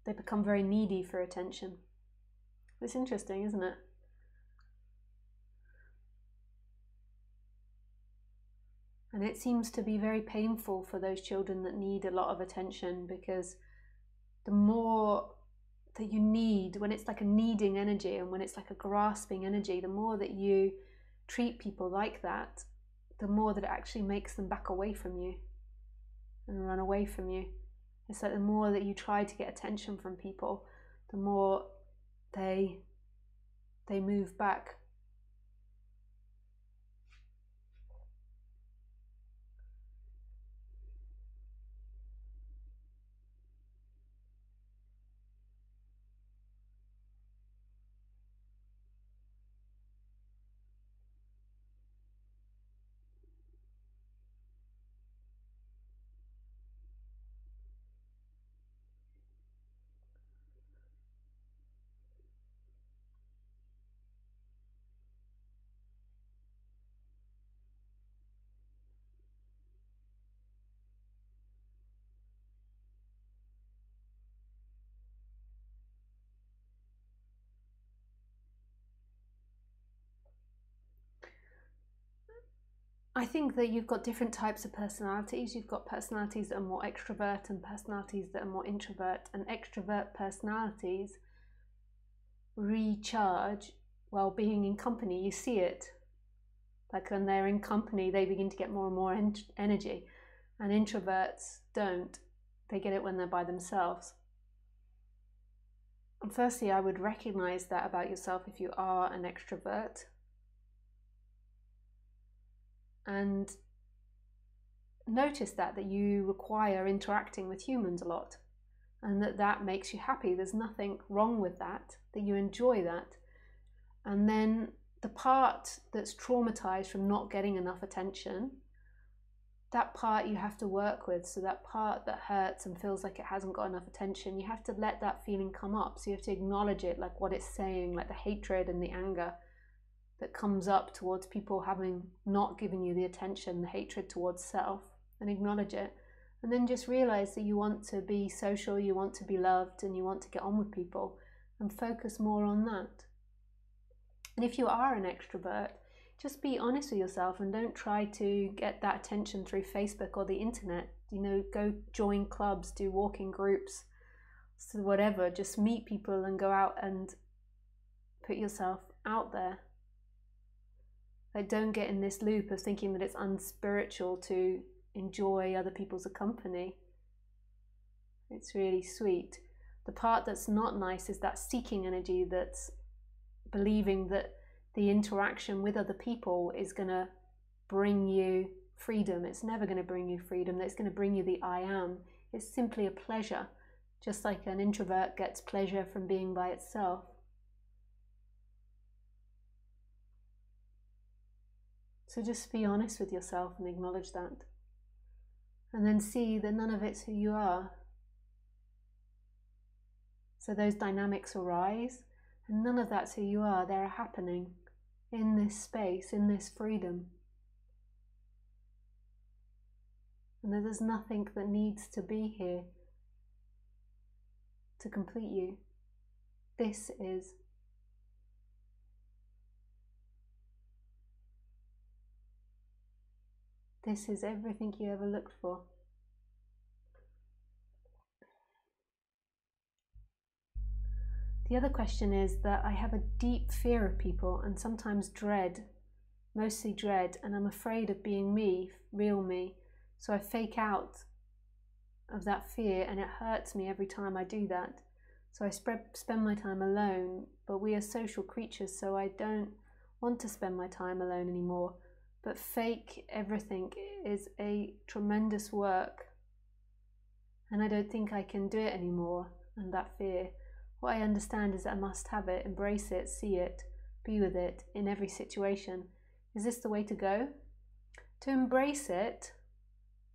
they become very needy for attention. It's interesting, isn't it? And it seems to be very painful for those children that need a lot of attention, because the more that you need, when it's like a needing energy and when it's like a grasping energy, the more that you treat people like that, the more that it actually makes them back away from you and run away from you. It's like the more that you try to get attention from people, the more they move back. I think that you've got different types of personalities. You've got personalities that are more extrovert and personalities that are more introvert. And extrovert personalities recharge while being in company. You see it. Like when they're in company, they begin to get more and more energy. And introverts don't. They get it when they're by themselves. And firstly, I would recognize that about yourself if you are an extrovert. And notice that you require interacting with humans a lot, and that makes you happy. There's nothing wrong with that you enjoy that. And then the part that's traumatized from not getting enough attention, that part you have to work with. So that part that hurts and feels like it hasn't got enough attention, you have to let that feeling come up. So you have to acknowledge it, like what it's saying, like the hatred and the anger that comes up towards people having not given you the attention, the hatred towards self, and acknowledge it. And then just realize that you want to be social, you want to be loved, and you want to get on with people, and focus more on that. And if you are an extrovert, just be honest with yourself and don't try to get that attention through Facebook or the internet. Go join clubs, do walking groups, so whatever, just meet people and go out and put yourself out there. Like, don't get in this loop of thinking that it's unspiritual to enjoy other people's company. It's really sweet. The part that's not nice is that seeking energy, that's believing that the interaction with other people is going to bring you freedom. It's never going to bring you freedom. It's going to bring you the I am. It's simply a pleasure, just like an introvert gets pleasure from being by itself. So just be honest with yourself and acknowledge that. And then see that none of it's who you are. So those dynamics arise, and none of that's who you are. They're happening in this space, in this freedom. And there's nothing that needs to be here to complete you. This is. This is everything you ever looked for. The other question is that I have a deep fear of people and sometimes dread, mostly dread, and I'm afraid of being me, real me. So I fake out of that fear and it hurts me every time I do that. So I spend my time alone, but we are social creatures, so I don't want to spend my time alone anymore. But fake everything is a tremendous work, and I don't think I can do it anymore. And that fear, what I understand is that I must have it, embrace it, see it, be with it in every situation. Is this the way to go? To embrace it,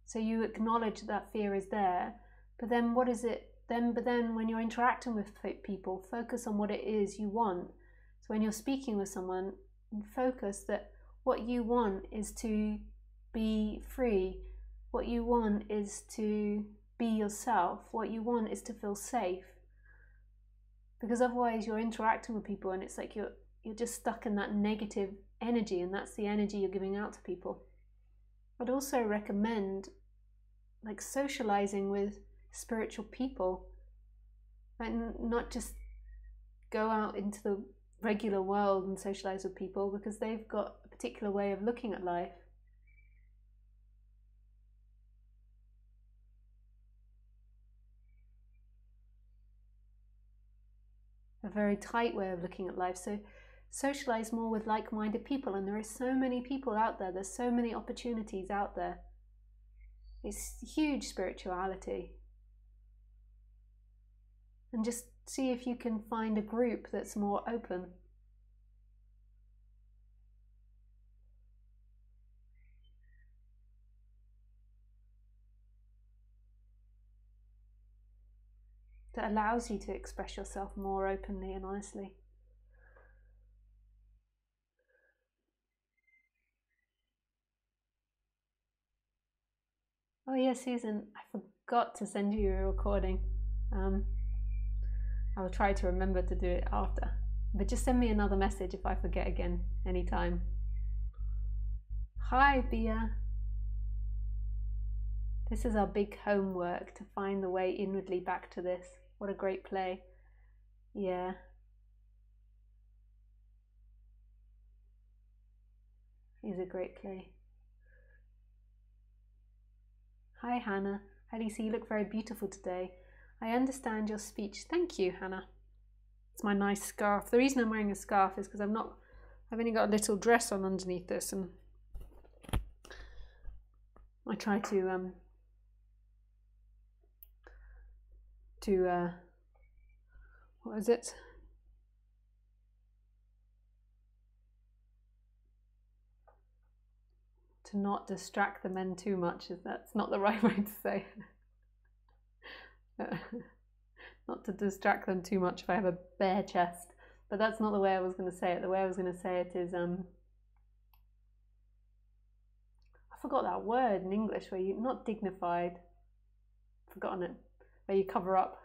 so you acknowledge that fear is there, but then what is it then? But then when you're interacting with people, focus on what it is you want. So when you're speaking with someone, focus that what you want is to be free. What you want is to be yourself. What you want is to feel safe. Because otherwise you're interacting with people and it's like you're just stuck in that negative energy, and that's the energy you're giving out to people. I'd also recommend like socializing with spiritual people, and not just go out into the regular world and socialize with people, because they've got a particular way of looking at life. A very tight way of looking at life. So socialize more with like-minded people, and there are so many people out there. There's so many opportunities out there. It's huge spirituality. And just see if you can find a group that's more open. That allows you to express yourself more openly and honestly. Oh yeah, Susan, I forgot to send you a recording. I'll try to remember to do it after. But just send me another message if I forget again anytime. Hi, Bia. This is our big homework, to find the way inwardly back to this. What a great play. Yeah. Is a great play. Hi, Hannah. Alicia, you look very beautiful today. I understand your speech. Thank you, Hannah. It's my nice scarf. The reason I'm wearing a scarf is because I've only got a little dress on underneath this, and I try to what is it? To not distract the men too much. That's not the right way to say it. Not to distract them too much if I have a bare chest. But that's not the way I was going to say it. The way I was going to say it is, I forgot that word in English, where you're not dignified. I've forgotten it. Where you cover up.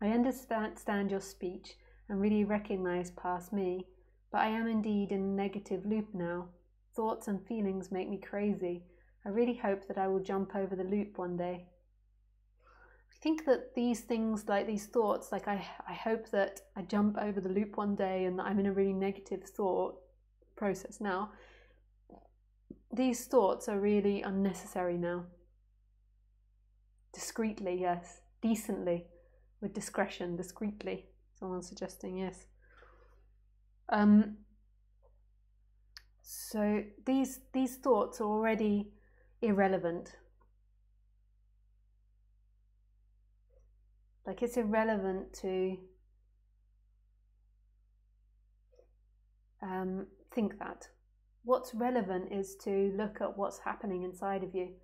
I understand your speech and really recognize past me, but I am indeed in a negative loop now. Thoughts and feelings make me crazy. I really hope that I will jump over the loop one day. I think that these things, like these thoughts, like I hope that I jump over the loop one day and that I'm in a really negative thought process now. These thoughts are really unnecessary now. Discreetly, yes. Decently. With discretion, discreetly. Someone's suggesting, yes. So these thoughts are already irrelevant. Like, it's irrelevant to think that. What's relevant is to look at what's happening inside of you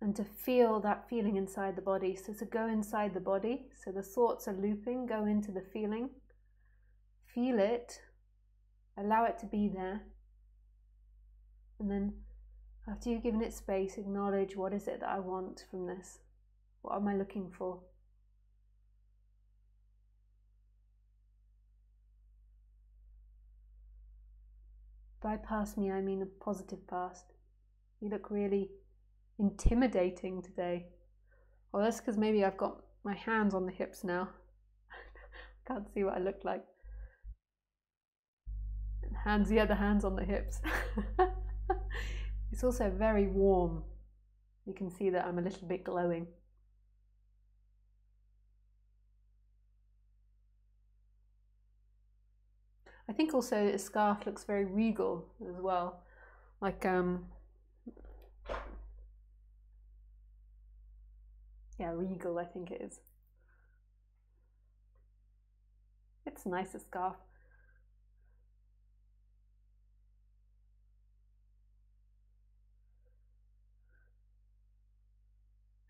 and to feel that feeling inside the body. So to go inside the body, so the thoughts are looping, go into the feeling, feel it, allow it to be there, and then after you've given it space, acknowledge, what is it that I want from this? What am I looking for? By past me, I mean a positive past. You look really intimidating today. Well, that's because maybe I've got my hands on the hips now. I can't see what I look like. Hands, yeah, the hands on the hips. It's also very warm. You can see that I'm a little bit glowing. I think also a scarf looks very regal as well. Like, yeah, regal, I think it is. It's nice, a scarf.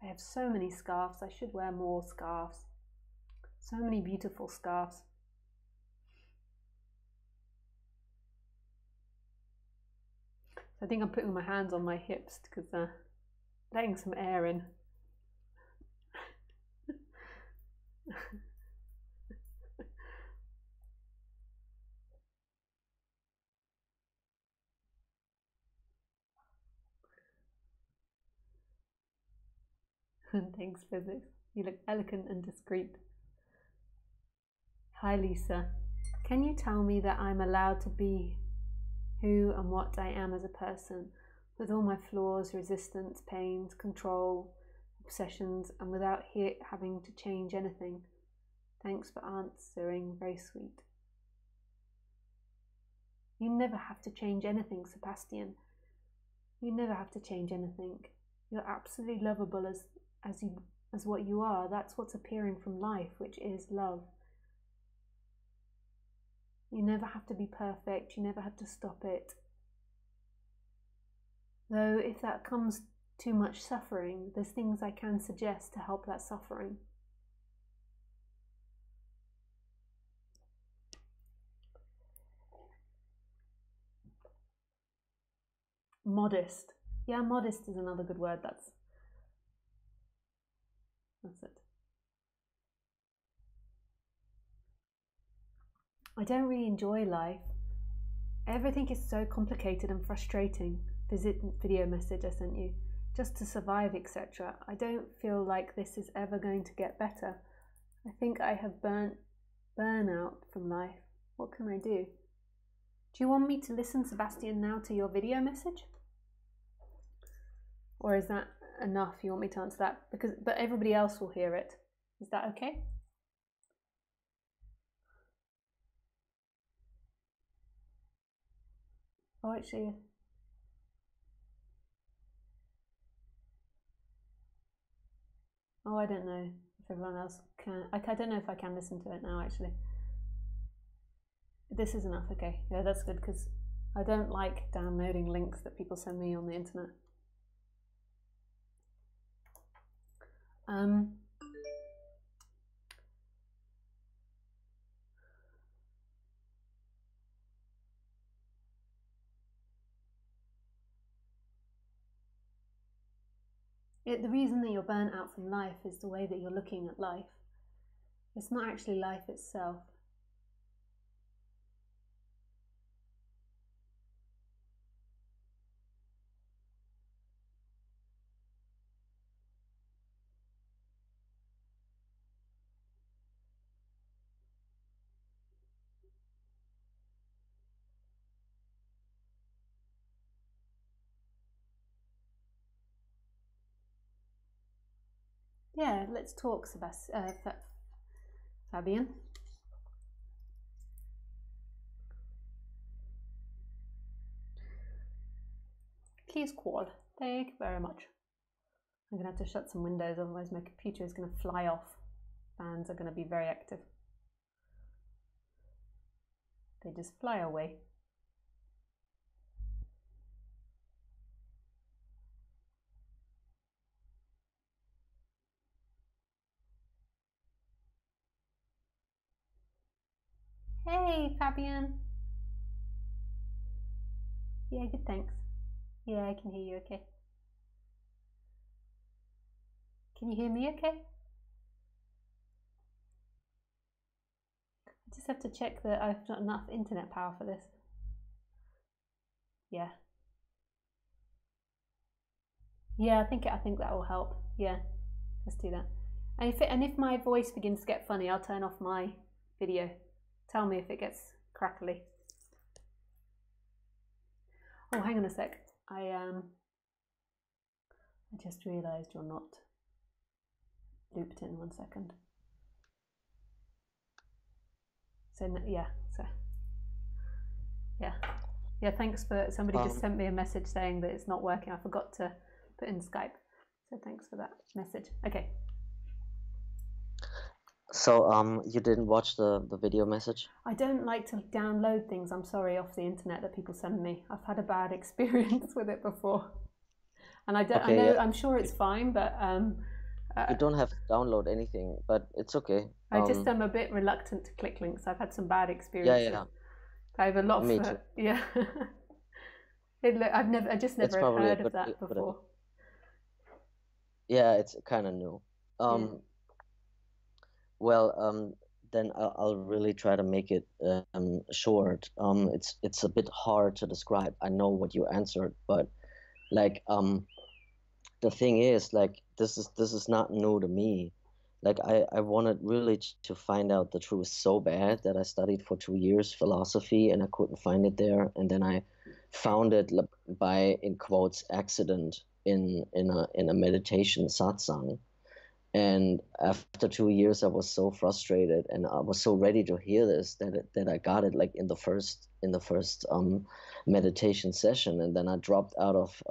I have so many scarves. I should wear more scarves. So many beautiful scarves. I think I'm putting my hands on my hips because letting some air in. Thanks, physics. You look elegant and discreet. Hi, Lisa. Can you tell me that I'm allowed to be who and what I am as a person, with all my flaws, resistance, pains, control, obsessions, and without having to change anything? Thanks for answering, very sweet. You never have to change anything, Sebastian. You never have to change anything. You're absolutely lovable as what you are. That's what's appearing from life, which is love. You never have to be perfect. You never have to stop it. Though if that comes too much suffering, there's things I can suggest to help that suffering. Modest. Yeah, modest is another good word. That's it. I don't really enjoy life. Everything is so complicated and frustrating. Visit video message I sent you. Just to survive, etc. I don't feel like this is ever going to get better. I think I have burnout from life. What can I do? Do you want me to listen, Sebastian, now to your video message? Or is that enough? You want me to answer that? But everybody else will hear it. Is that okay? Oh, actually. Oh, I don't know if everyone else can. I don't know if I can listen to it now, actually. This is enough, okay. Yeah, that's good, because I don't like downloading links that people send me on the internet. The reason that you're burnt out from life is the way that you're looking at life. It's not actually life itself. Yeah, let's talk, Fabian. Please call. Thank you very much. I'm going to have to shut some windows, otherwise my computer is going to fly off. Fans are going to be very active. They just fly away. Hey, Fabian. Yeah, good, thanks. Yeah, I can hear you okay. Can you hear me okay? I just have to check that I've got enough internet power for this. Yeah. Yeah, I think that will help. Yeah, let's do that. And if my voice begins to get funny, I'll turn off my video. Tell me if it gets crackly. Oh, hang on a sec. I just realised you're not looped in. 1 second. So yeah, thanks for somebody just sent me a message saying that it's not working. I forgot to put in Skype, so thanks for that message. Okay. So you didn't watch the video message? I don't like to download things, I'm sorry, off the internet that people send me. I've had a bad experience with it before, and I'm sure it's fine, but you don't have to download anything, but it's okay. I just am a bit reluctant to click links. I've had some bad experiences. Yeah. I have a lot Me of too. yeah. I just never heard of that before. Yeah, it's kind of new. Well, then I'll really try to make it short. It's a bit hard to describe. I know what you answered, but like the thing is, like, this is not new to me. Like, I wanted really to find out the truth so bad that I studied for 2 years philosophy, and I couldn't find it there. And then I found it by, in quotes, accident in a meditation satsang. And after 2 years, I was so frustrated, and I was so ready to hear this that I got it like in the first meditation session. And then I dropped out of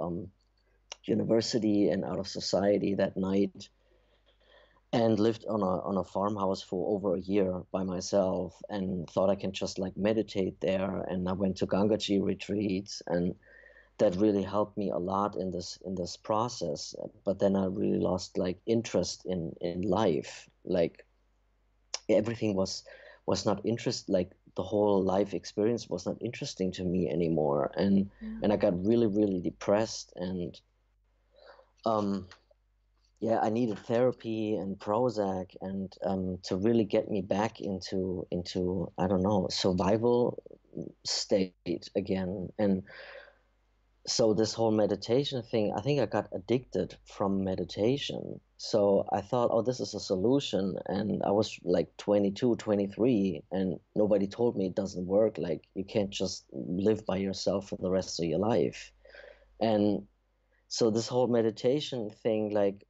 university and out of society that night, and lived on a farmhouse for over a year by myself, and thought I can just like meditate there. And I went to Gangaji retreats, and that really helped me a lot in this process. But then I really lost like interest in life. Like, everything was not like the whole life experience was not interesting to me anymore. And I got really, really depressed. And yeah, I needed therapy and Prozac and to really get me back into I don't know, survival state again. And so this whole meditation thing, I think I got addicted from meditation. So I thought, oh, this is a solution. And I was like 22, 23, and nobody told me it doesn't work. Like you can't just live by yourself for the rest of your life. And so this whole meditation thing like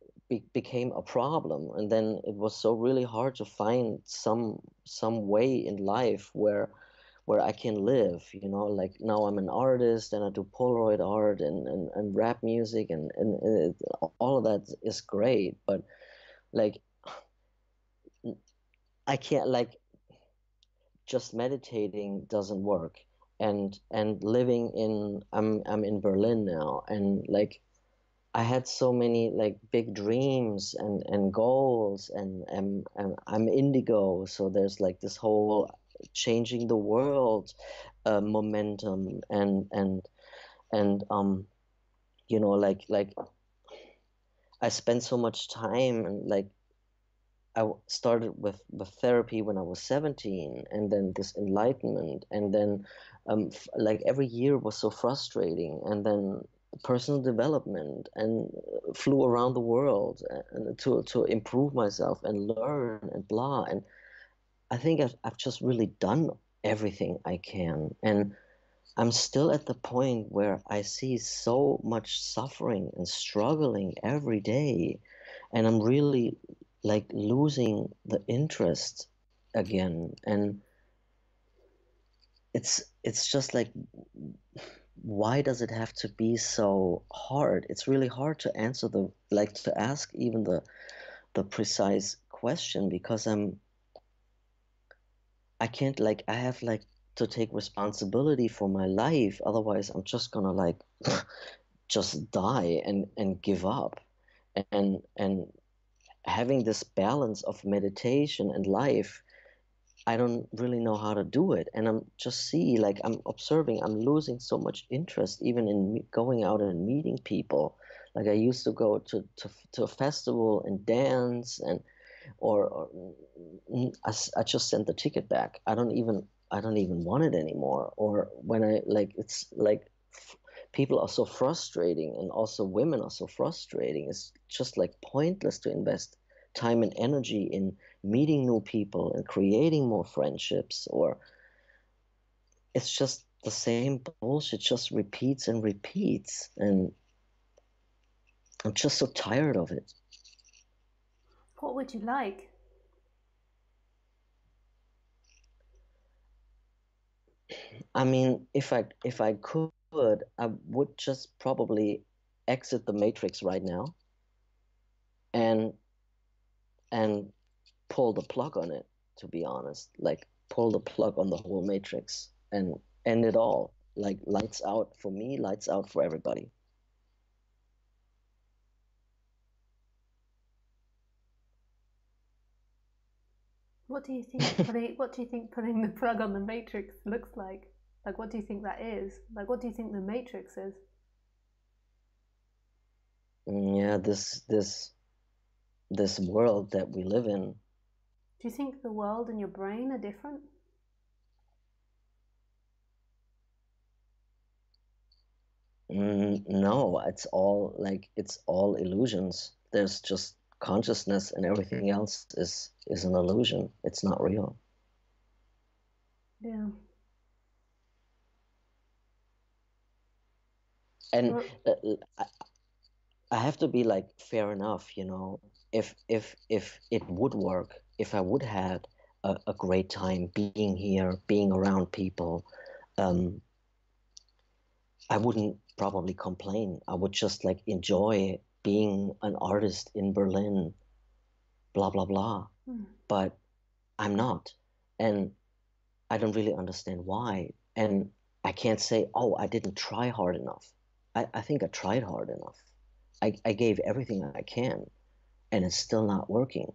became a problem, and then it was so really hard to find some way in life where I can live, you know, like now I'm an artist and I do Polaroid art and rap music and all of that is great, but like I can't like just meditating doesn't work. And living in I'm in Berlin now, and like I had so many like big dreams and goals, and I'm indigo, so there's like this whole changing the world momentum, and you know, like I spent so much time, and like started with therapy when I was 17, and then this enlightenment, and then like every year was so frustrating, and then personal development, and flew around the world and to improve myself and learn and blah. And I think I've just really done everything I can, and I'm still at the point where I see so much suffering and struggling every day, and I'm really like losing the interest again. And it's just like, why does it have to be so hard? It's really hard to answer the like to ask even the precise question, because I can't like I have like to take responsibility for my life, otherwise I'm just gonna like just die and give up. And having this balance of meditation and life, I don't really know how to do it. And I'm just see like I'm observing I'm losing so much interest even in going out and meeting people. Like I used to go to a festival and dance, and or I just sent the ticket back. I don't even want it anymore. Or when I like it's like people are so frustrating, and also women are so frustrating. It's just like pointless to invest time and energy in meeting new people and creating more friendships, or it's just the same bullshit just repeats and repeats, and I'm just so tired of it. What would you like? I mean, if I could, I would just probably exit the matrix right now and and pull the plug on it, to be honest. Like pull the plug on the whole matrix and end it all. Like lights out for me, lights out for everybody. What do you think putting the plug on the matrix looks like? Like what do you think that is? Like what do you think the matrix is? Yeah, this world that we live in. Do you think the world and your brain are different? No, it's all illusions. There's just consciousness, and everything else is an illusion. It's not real. Yeah. And Or, I have to be like fair enough, you know. If it would work, if I would had a great time being here, being around people, um, I wouldn't probably complain. I would just like enjoy being an artist in Berlin, blah blah blah. hmm. But I'm not, and I don't really understand why. And I can't say, oh, I didn't try hard enough. I think I tried hard enough. I gave everything I can, and it's still not working.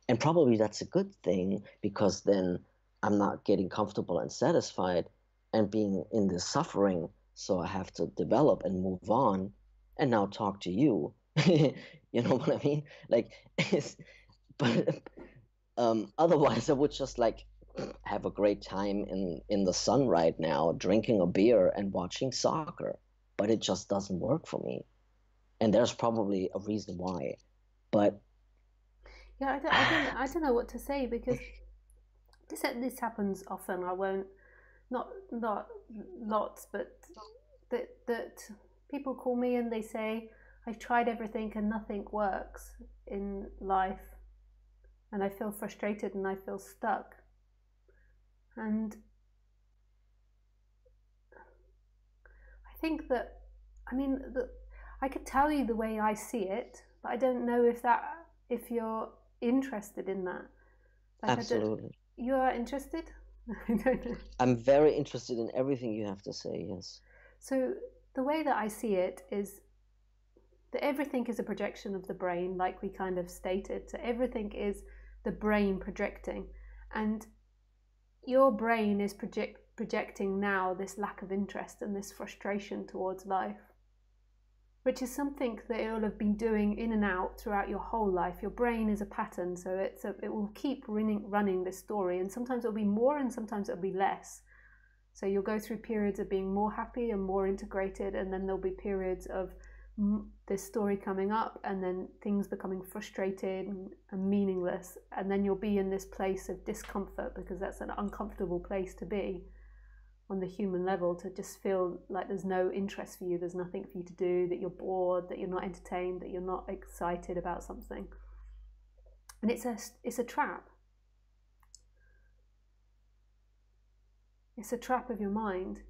And probably that's a good thing, because then I'm not getting comfortable and satisfied and being in this suffering. So I have to develop and move on and now talk to you, You know what I mean? Like, but otherwise I would just like have a great time in the sun right now, drinking a beer and watching soccer. But it just doesn't work for me, and there's probably a reason why. But Yeah, I don't know what to say, because this happens often. I won't, not lots, but that people call me and they say, I've tried everything and nothing works in life, and I feel frustrated and I feel stuck. And I think that, I mean, I could tell you the way I see it, but I don't know if you're interested in that. Like, absolutely, you are interested? I don't know. I'm very interested in everything you have to say. Yes. So the way that I see it is that everything is a projection of the brain, like we kind of stated. So everything is the brain projecting, and your brain is projecting now this lack of interest and this frustration towards life, which is something that it will have been doing in and out throughout your whole life. Your brain is a pattern, so it will keep running this story, and sometimes it'll be more and sometimes it'll be less. So you'll go through periods of being more happy and more integrated, and then there'll be periods of this story coming up and then things becoming frustrated and meaningless, and then you'll be in this place of discomfort, because that's an uncomfortable place to be on the human level, to just feel like there's no interest for you, there's nothing for you to do, that you're bored, that you're not entertained, that you're not excited about something. And it's a trap. It's a trap of your mind.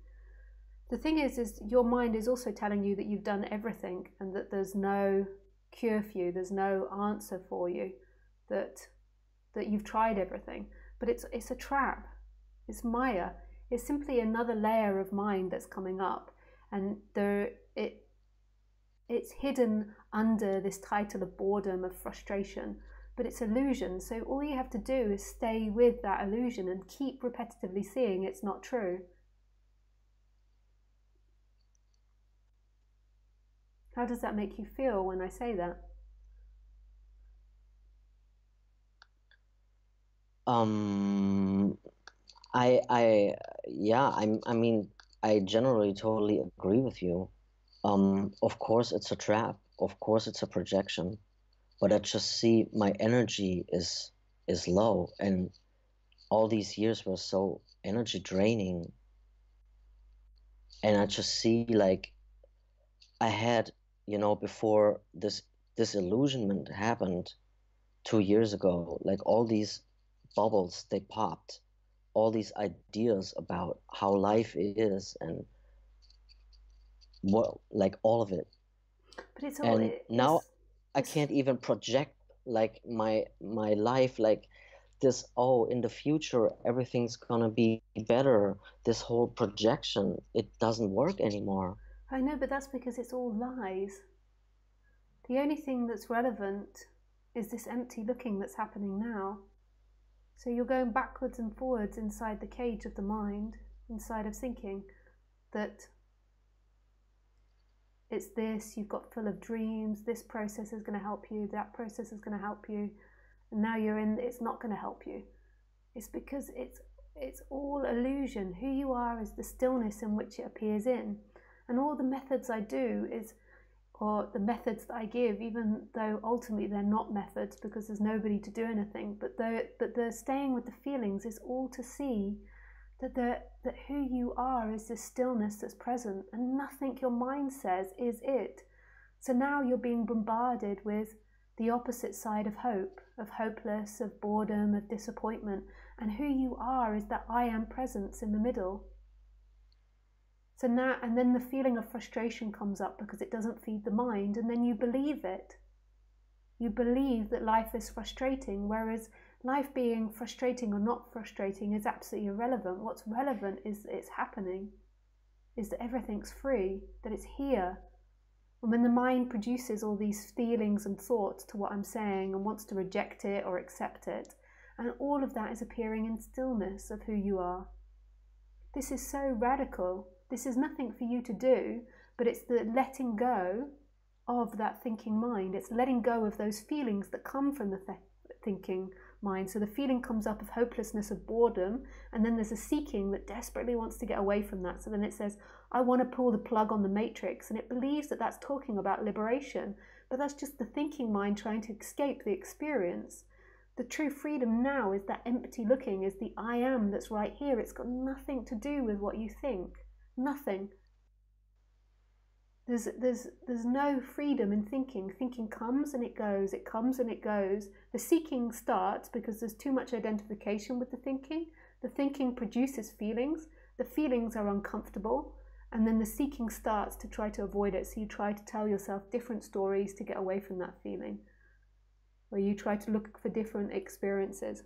The thing is your mind is also telling you that you've done everything and that there's no cure for you, there's no answer for you, that you've tried everything. But it's a trap. It's Maya. It's simply another layer of mind that's coming up, and it's hidden under this title of boredom, of frustration, but it's illusion. So all you have to do is stay with that illusion and keep repetitively seeing it's not true. How does that make you feel when I say that? I mean, I generally totally agree with you. Of course it's a trap. Of course it's a projection. But I just see my energy is low, and all these years were so energy draining. And I just see like I had, before this disillusionment happened 2 years ago, like all these bubbles they popped, all these ideas about how life is and what, like all of it. But it's all And now I can't even project like my life like this. Oh, in the future everything's gonna be better. This whole projection, it doesn't work anymore. I know, but that's because it's all lies. The only thing that's relevant is this empty looking that's happening now. So you're going backwards and forwards inside the cage of the mind, inside of thinking that it's this, you've got full of dreams, this process is going to help you, that process is going to help you, and now you're in, it's not going to help you. It's because it's all illusion. Who you are is the stillness in which it appears in. And all the methods I do is, or the methods that I give, even though ultimately they're not methods because there's nobody to do anything, but the staying with the feelings is all to see that who you are is this stillness that's present, and nothing your mind says is it. So now you're being bombarded with the opposite side of hope, of hopeless, of boredom, of disappointment, and who you are is that I am presence in the middle. So now, and then the feeling of frustration comes up because it doesn't feed the mind, and then you believe it. You believe that life is frustrating, whereas life being frustrating or not frustrating is absolutely irrelevant. What's relevant is it's happening, is that everything's free, that it's here. And when the mind produces all these feelings and thoughts to what I'm saying and wants to reject it or accept it, and all of that is appearing in stillness of who you are. This is so radical. This is nothing for you to do, but it's the letting go of that thinking mind. It's letting go of those feelings that come from the thinking mind. So the feeling comes up of hopelessness, of boredom, and then there's a seeking that desperately wants to get away from that. So then it says, I want to pull the plug on the matrix, and it believes that that's talking about liberation, but that's just the thinking mind trying to escape the experience. The true freedom now is that empty looking, is the I am that's right here. It's got nothing to do with what you think. Nothing. There's no freedom in thinking. Thinking comes and it goes, it comes and it goes. The seeking starts because there's too much identification with the thinking. The thinking produces feelings. The feelings are uncomfortable. And then the seeking starts to try to avoid it. So you try to tell yourself different stories to get away from that feeling. Or you try to look for different experiences.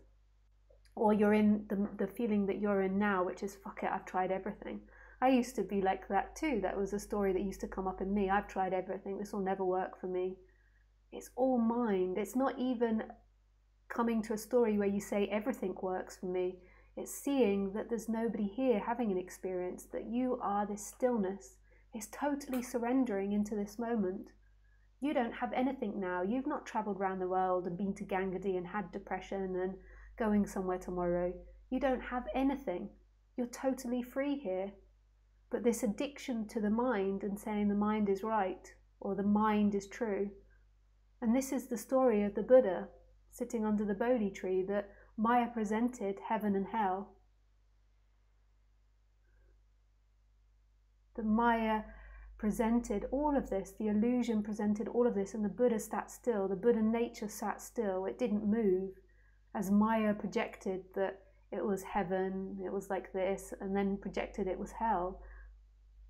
Or you're in the feeling that you're in now, which is, fuck it, I've tried everything. I used to be like that too. That was a story that used to come up in me. I've tried everything. This will never work for me. It's all mind. It's not even coming to a story where you say everything works for me. It's seeing that there's nobody here having an experience, that you are this stillness. It's totally surrendering into this moment. You don't have anything now. You've not travelled around the world and been to Gangadhi and had depression and going somewhere tomorrow. You don't have anything. You're totally free here. But this addiction to the mind and saying the mind is right or the mind is true. And this is the story of the Buddha sitting under the Bodhi tree, that Maya presented heaven and hell. The Maya presented all of this, the illusion presented all of this, and the Buddha sat still. The Buddha nature sat still. It didn't move as Maya projected that it was heaven, it was like this, and then projected it was hell.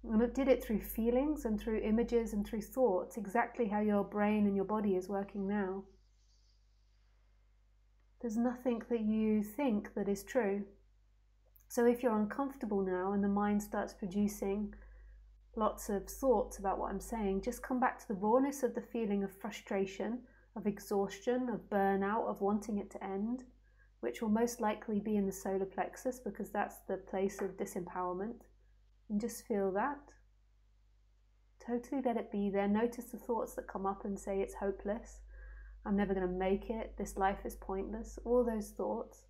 And it did it through feelings and through images and through thoughts, exactly how your brain and your body is working now. There's nothing that you think that is true. So if you're uncomfortable now and the mind starts producing lots of thoughts about what I'm saying, just come back to the rawness of the feeling of frustration, of exhaustion, of burnout, of wanting it to end, which will most likely be in the solar plexus because that's the place of disempowerment. And just feel that. Totally let it be there. Notice the thoughts that come up and say it's hopeless. I'm never going to make it. This life is pointless. All those thoughts.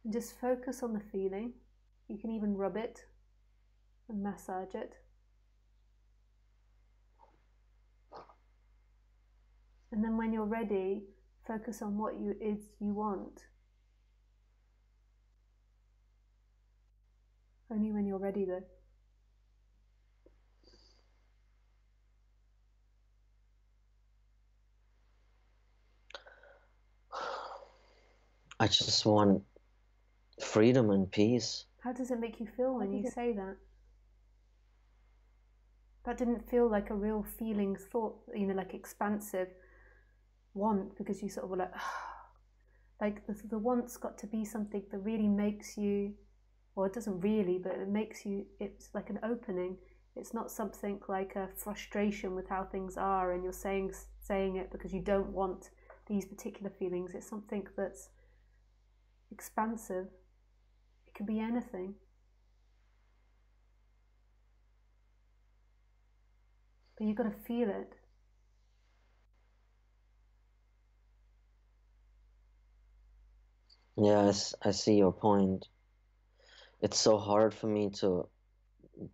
And just focus on the feeling. You can even rub it and massage it. And then when you're ready, focus on what you want. Only when you're ready though. I just want freedom and peace. How does it make you feel when you say that? That didn't feel like a real feeling, thought, like expansive want, because you sort of were like the want's got to be something that really makes you, well, it doesn't really, but it makes you, it's like an opening. It's not something like a frustration with how things are and you're saying it because you don't want these particular feelings. It's something that's expansive. It can be anything. But you've got to feel it. Yes, I see your point. It's so hard for me to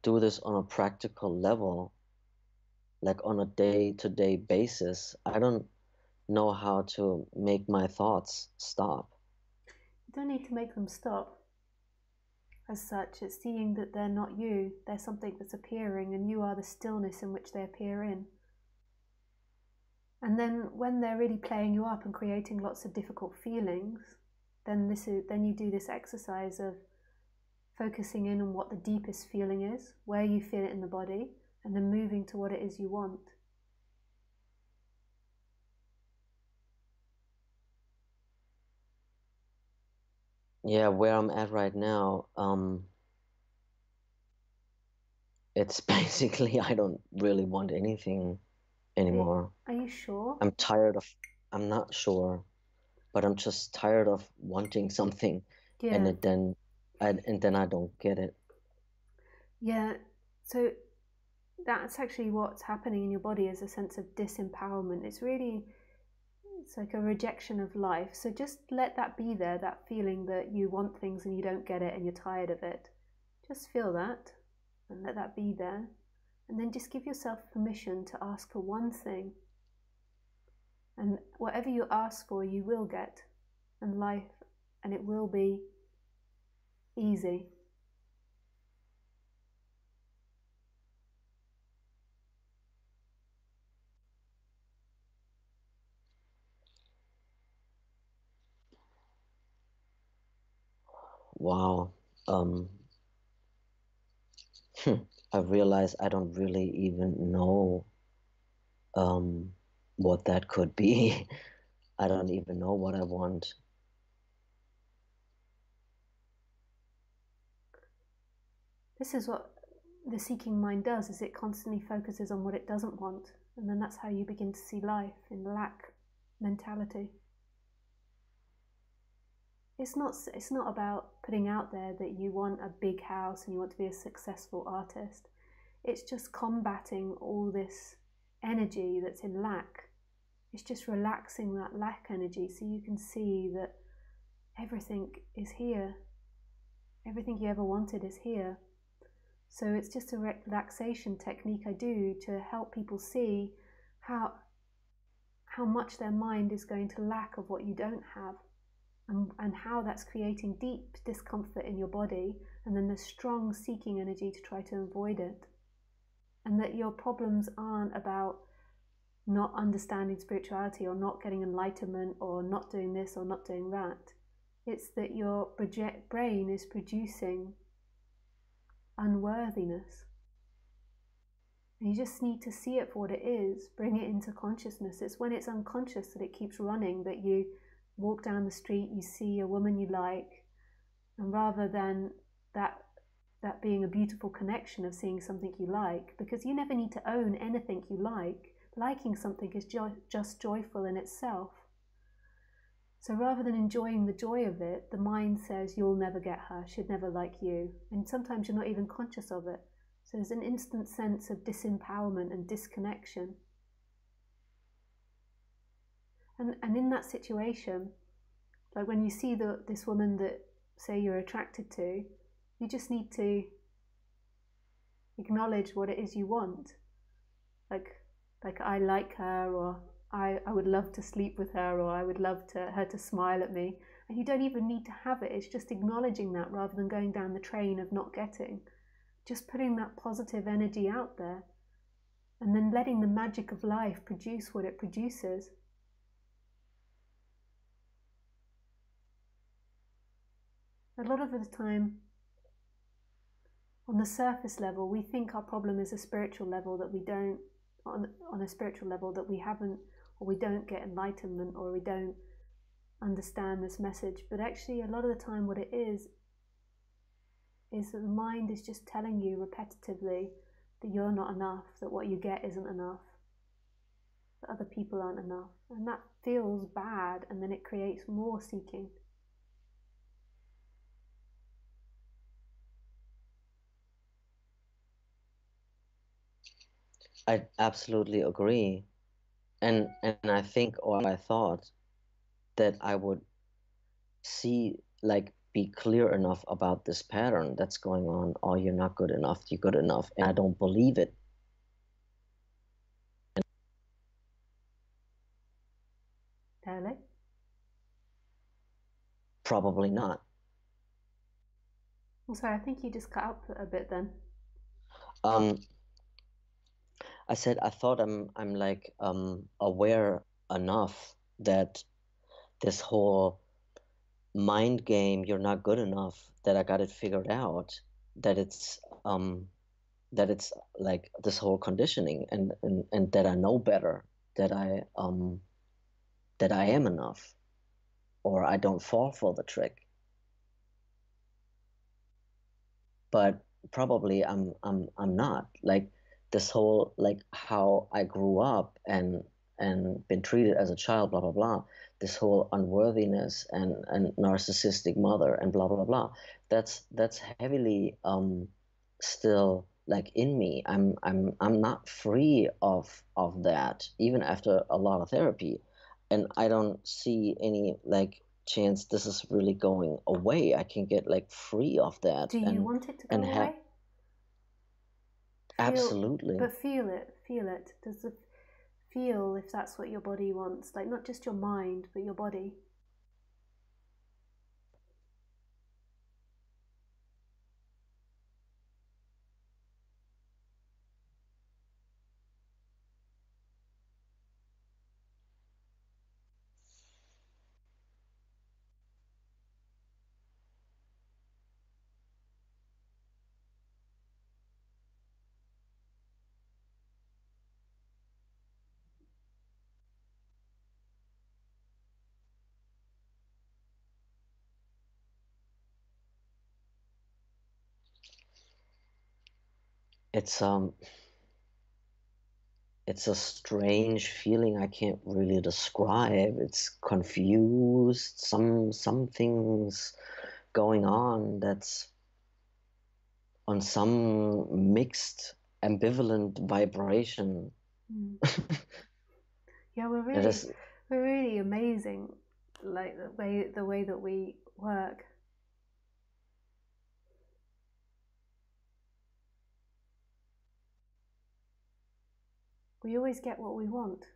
do this on a practical level, like on a day-to-day basis. I don't know how to make my thoughts stop. You don't need to make them stop. As such, it's seeing that they're not you. They're something that's appearing, and you are the stillness in which they appear in. And then when they're really playing you up and creating lots of difficult feelings, then you do this exercise of focusing in on what the deepest feeling is, where you feel it in the body, and then moving to what it is you want. Yeah, where I'm at right now, it's basically I don't really want anything anymore. Are you sure? I'm not sure, but I'm just tired of wanting something, Yeah. and then I don't get it. Yeah, so that's actually what's happening in your body, is a sense of disempowerment. It's like a rejection of life. So just let that be there, that feeling that you want things and you don't get it and you're tired of it. Just feel that and let that be there. And then just give yourself permission to ask for one thing. And whatever you ask for, you will get. And it will be easy. Wow. I realize I don't really even know what that could be. I don't even know what I want. This is what the seeking mind does, is it constantly focuses on what it doesn't want. And then that's how you begin to see life in lack mentality. It's not about putting out there that you want a big house and you want to be a successful artist. It's just combating all this energy that's in lack. It's just relaxing that lack energy so you can see that everything is here. Everything you ever wanted is here. So it's just a relaxation technique I do to help people see how much their mind is going to lack of what you don't have, and how that's creating deep discomfort in your body, and then the strong seeking energy to try to avoid it. And that your problems aren't about not understanding spirituality or not getting enlightenment or not doing this or not doing that. It's that your brain is producing unworthiness. And you just need to see it for what it is, bring it into consciousness. It's when it's unconscious that it keeps running, that you walk down the street, you see a woman you like, and rather than that being a beautiful connection of seeing something you like, because you never need to own anything you like. Liking something is just joyful in itself. So rather than enjoying the joy of it, the mind says, you'll never get her, she'd never like you. And sometimes you're not even conscious of it. So there's an instant sense of disempowerment and disconnection. And in that situation, like when you see this woman that, say, you're attracted to, you just need to acknowledge what it is you want. Like I like her, or I would love to sleep with her, or I would love her to smile at me. And you don't even need to have it. It's just acknowledging that rather than going down the train of not getting. Just putting that positive energy out there, and then letting the magic of life produce what it produces. A lot of the time, on the surface level, we think our problem is a spiritual level, that we don't, on a spiritual level, that we haven't, or we don't get enlightenment, or we don't understand this message. But actually, a lot of the time what it is that the mind is just telling you repetitively that you're not enough, that what you get isn't enough, that other people aren't enough. And that feels bad, and then it creates more seeking. I absolutely agree. And I think, or I thought, that I would see, like, be clear enough about this pattern that's going on. Oh, you're not good enough, you're good enough. And I don't believe it. Really? Probably not. I'm sorry, I think you just cut out a bit then. I said I thought I'm like aware enough that this whole mind game, you're not good enough, that I got it figured out, that it's like this whole conditioning, and that I know better, that I am enough, or I don't fall for the trick. But probably I'm not. Like this whole, like how I grew up and been treated as a child, blah blah blah, this whole unworthiness and narcissistic mother and blah blah blah, that's heavily still like in me. I'm not free of that even after a lot of therapy, and I don't see any like chance this is really going away. I can get like free of that Do you want it to and go have away? absolutely. But feel it, feel it. Does it feel if that's what your body wants? Like not just your mind, but your body. It's it's a strange feeling I can't really describe. It's confused, some things going on that's on some mixed ambivalent vibration. Mm. Yeah, It is. we're really amazing. Like the way that we work. We always get what we want.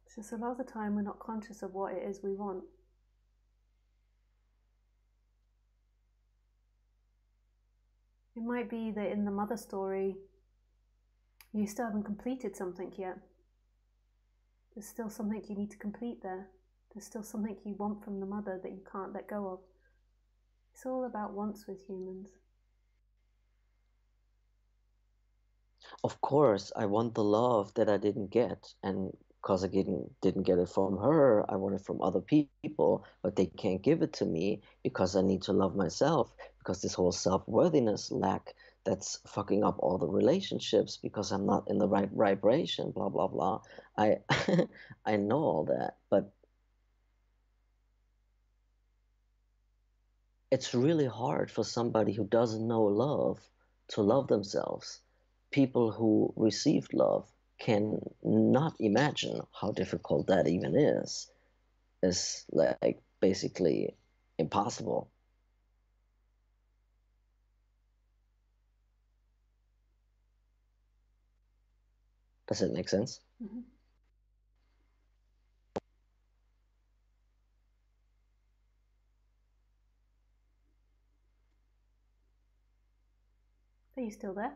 It's just a lot of the time we're not conscious of what it is we want. It might be that in the mother story, you still haven't completed something yet. There's still something you need to complete there. There's still something you want from the mother that you can't let go of. It's all about wants with humans. Of course, I want the love that I didn't get, and because I didn't get it from her, I want it from other people, but they can't give it to me because I need to love myself, because this whole self-worthiness lack that's fucking up all the relationships because I'm not in the right vibration, blah blah blah. I I know all that, but it's really hard for somebody who doesn't know love to love themselves. People who received love can not imagine how difficult that even is. It's like basically impossible. Does it make sense? Mm-hmm. Are you still there?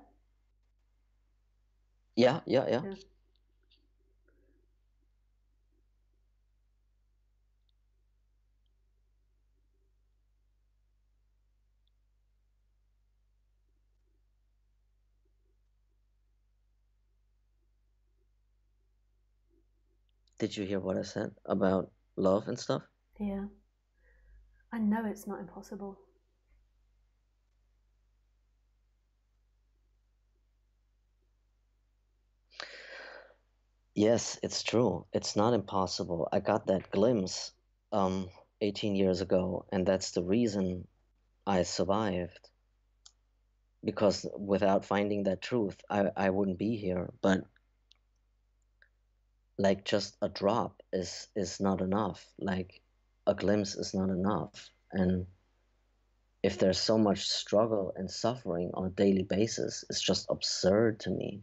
Yeah, yeah, yeah. Yeah. Did you hear what I said about love and stuff? Yeah. I know it's not impossible. Yes, it's true. It's not impossible. I got that glimpse 18 years ago, and that's the reason I survived. Because without finding that truth, I wouldn't be here. But like just a drop is not enough. Like a glimpse is not enough. And if there's so much struggle and suffering on a daily basis, it's just absurd to me.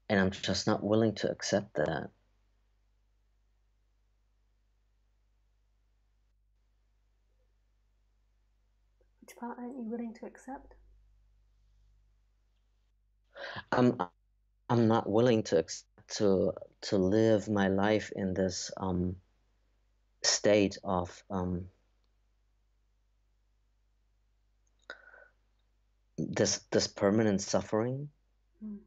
And I'm just not willing to accept that. Which part aren't you willing to accept? I'm I'm not willing to to live my life in this state of this permanent suffering. Mm.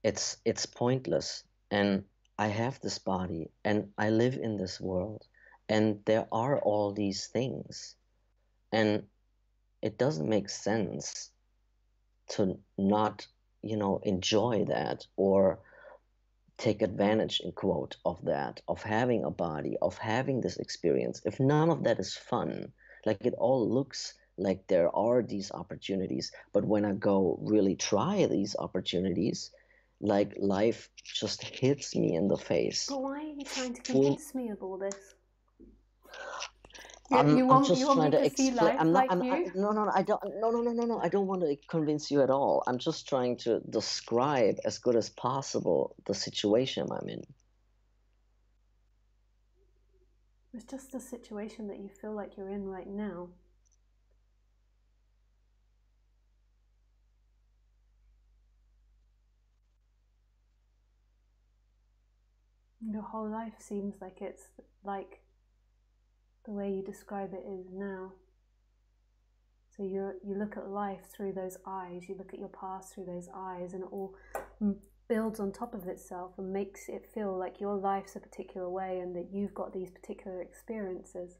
It's pointless. And I have this body and I live in this world and there are all these things, and it doesn't make sense to not enjoy that or take advantage, in quote, of that, of having a body, of having this experience, if none of that is fun, like it all looks like there are these opportunities, but when I go really try these opportunities, like life just hits me in the face. But why are you trying to Full, convince me of all this? I'm You I'm want just trying me to to see explain. life I'm not. like I'm. I, you? no, no, no. I don't. No, no, no, no, no. I don't want to convince you at all. I'm just trying to describe as good as possible the situation I'm in. It's just the situation that you feel like you're in right now. Your whole life seems like it's like the way you describe it is now. So you look at life through those eyes, you look at your past through those eyes, and it all builds on top of itself and makes it feel like your life's a particular way and that you've got these particular experiences.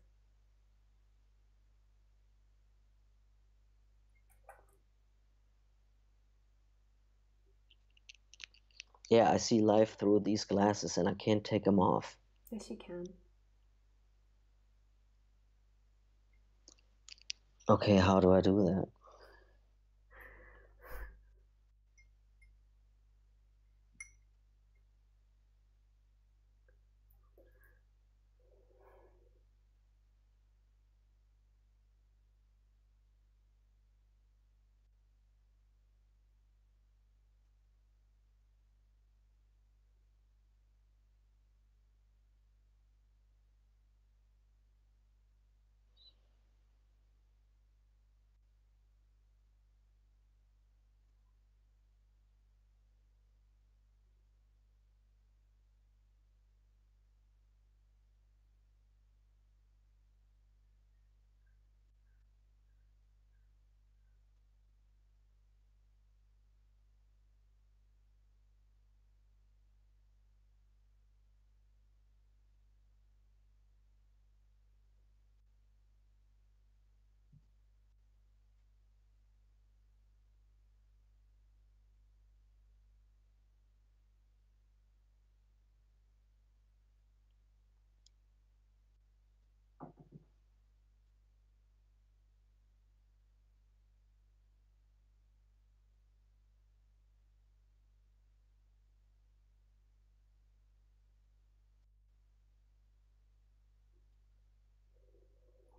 Yeah, I see life through these glasses and I can't take them off. Yes, you can. Okay, how do I do that?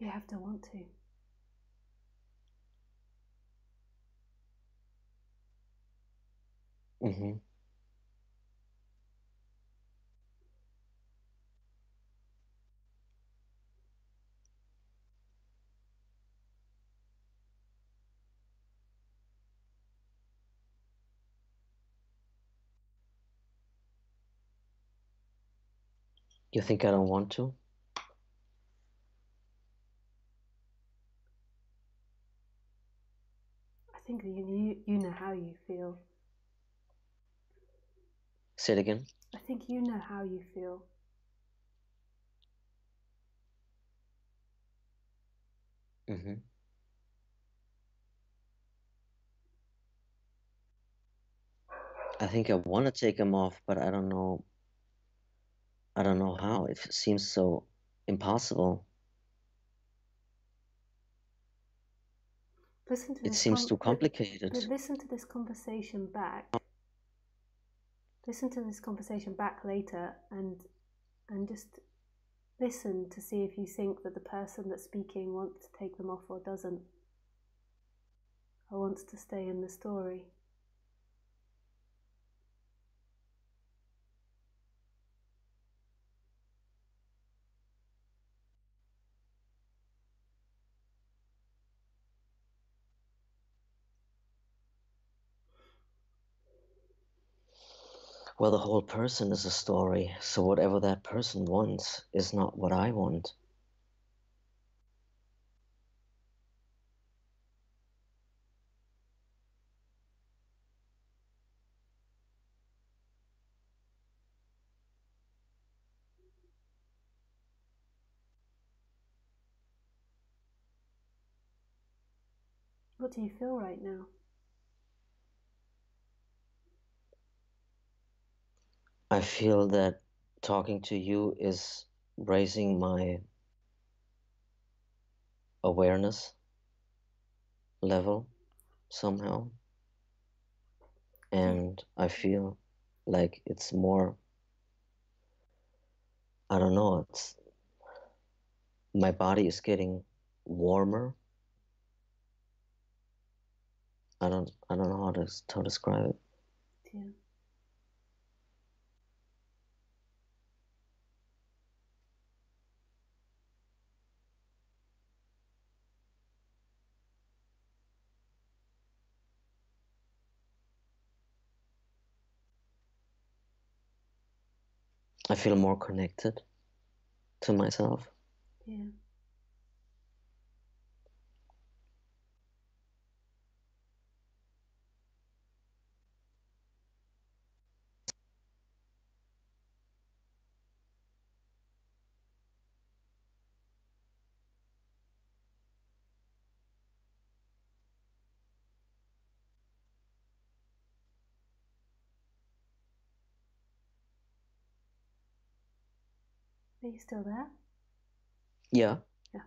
You have to want to. Mm-hmm. You think I don't want to? I think that you know how you feel. Say it again. I think you know how you feel. Mm-hmm. I think I want to take them off, but I don't know. I don't know how. It seems so impossible. Listen to It this seems too complicated. listen to this conversation back. Listen to this conversation back later and just listen to see if you think that the person that's speaking wants to take them off or doesn't, or wants to stay in the story. Well, the whole person is a story, so whatever that person wants is not what I want. What do you feel right now? I feel that talking to you is raising my awareness level somehow. And I feel like it's more, I don't know, it's my body is getting warmer. I don't know how to describe it. Yeah. I feel more connected to myself. Yeah. Are you still there? Yeah. Yeah.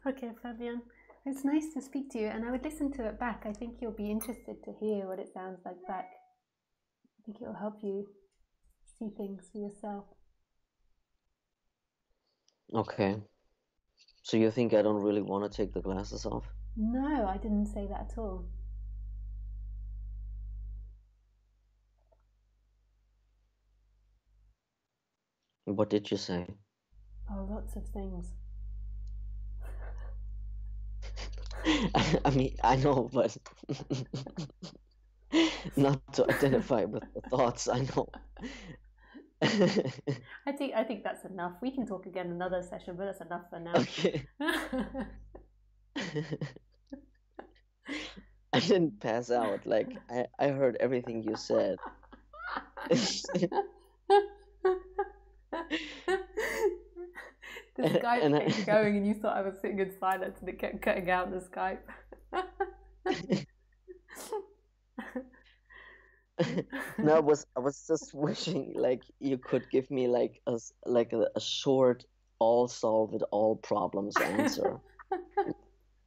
Okay, Fabian. It's nice to speak to you, and I would listen to it back. I think you'll be interested to hear what it sounds like back. I think it will help you see things for yourself. Okay. So you think I don't really want to take the glasses off? No, I didn't say that at all. What did you say? Oh, lots of things. I mean, I know, but not to identify with the thoughts, I know. I think that's enough. We can talk again another session, but that's enough for now. Okay. I didn't pass out. Like I heard everything you said. The Skype And kept going and you thought I was sitting in silence and it kept cutting out the Skype. no, I was just wishing like you could give me like a short all solve it all problems answer.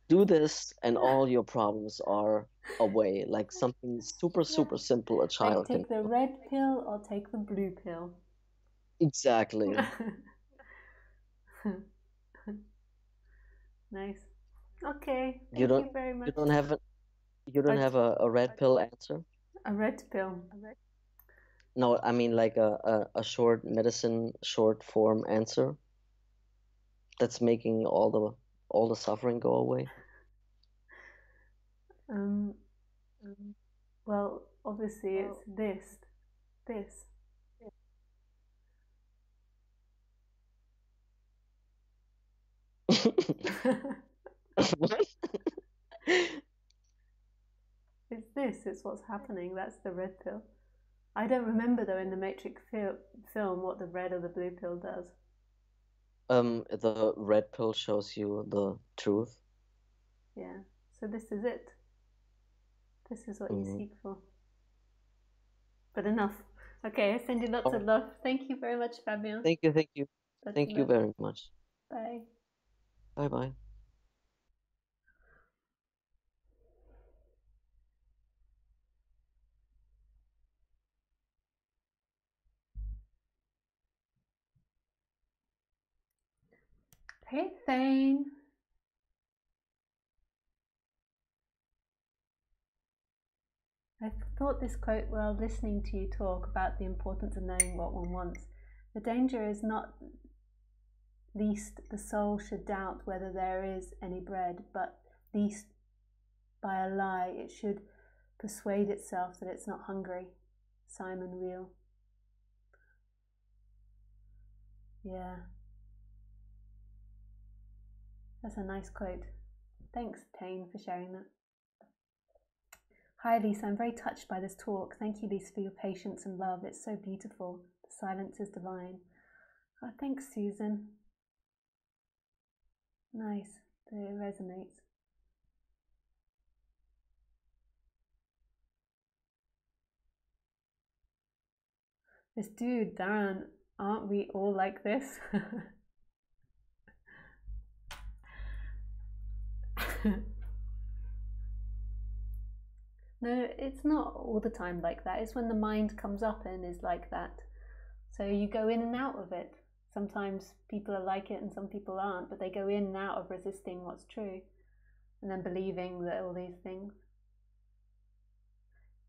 Do this and all your problems are away. Like something super Yeah. super simple a Like child can take the do. red pill or take the blue pill. Exactly. Nice. Okay, You thank don't you very you much. don't have you don't A, have a red pill answer? a red pill. No, I mean like a short medicine short form answer that's making all the suffering go away. Um, well, obviously it's this. What? It's this, it's what's happening. That's the red pill. I don't remember though in the Matrix film what the red or the blue pill does. The red pill shows you the truth. Yeah. So this is it. This is what you Mhm. seek for. But enough. Okay, I send you lots All of right. love. Thank you very much, Fabian. Thank you, thank you. Lots of Thank you love. very much. Bye. Bye bye. Hey, Thane. I thought this quote while listening to you talk about the importance of knowing what one wants. The danger is not least the soul should doubt whether there is any bread, but least by a lie it should persuade itself that it's not hungry. Simon Wheel. Yeah, that's a nice quote. Thanks, Tane, for sharing that. Hi, Lisa. I'm very touched by this talk. Thank you, Lisa, for your patience and love. It's so beautiful. The silence is divine. Oh, thanks, Susan. Nice. It resonates. This dude, Darren, aren't we all like this? No, it's not all the time like that. It's when the mind comes up and is like that. So you go in and out of it. Sometimes people are like it and some people aren't, but they go in and out of resisting what's true and then believing that all these things.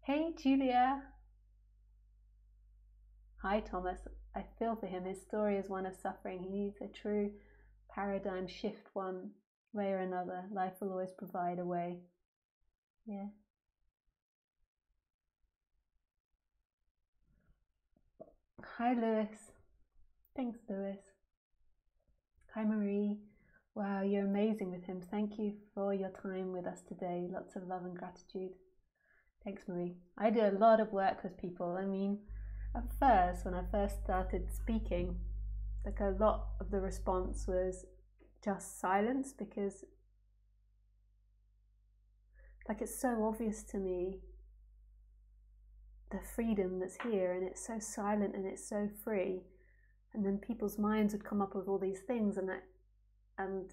Hey, Julia. Hi, Thomas. I feel for him. His story is one of suffering. He needs a true paradigm shift one way or another. Life will always provide a way. Yeah. Hi, Lewis. Thanks, Lewis. Hi, Marie. Wow, you're amazing with him. Thank you for your time with us today. Lots of love and gratitude. Thanks, Marie. I do a lot of work with people. I mean, at first, when I first started speaking, like a lot of the response was just silence because like it's so obvious to me the freedom that's here and it's so silent and it's so free, and then people's minds would come up with all these things and there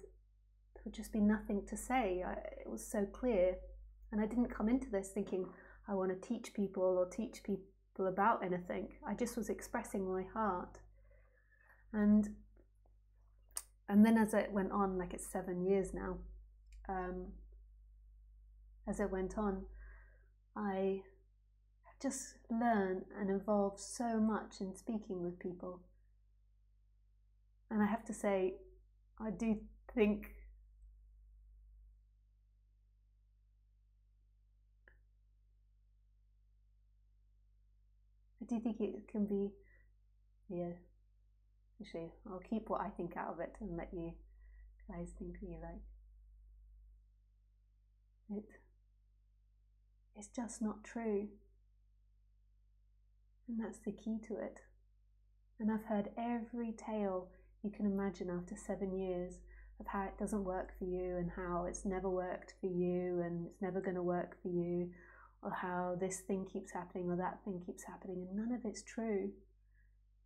would just be nothing to say. It was so clear, and I didn't come into this thinking I want to teach people or teach people about anything. I just was expressing my heart, and then as it went on, like it's 7 years now, as it went on, I just learned and evolved so much in speaking with people. And I have to say, I do think it can be, yeah, actually, I'll keep what I think out of it and let you guys think what you like. It's just not true. And that's the key to it. And I've heard every tale you can imagine after 7 years of how it doesn't work for you, and how it's never worked for you, and it's never going to work for you, or how this thing keeps happening or that thing keeps happening, and none of it's true.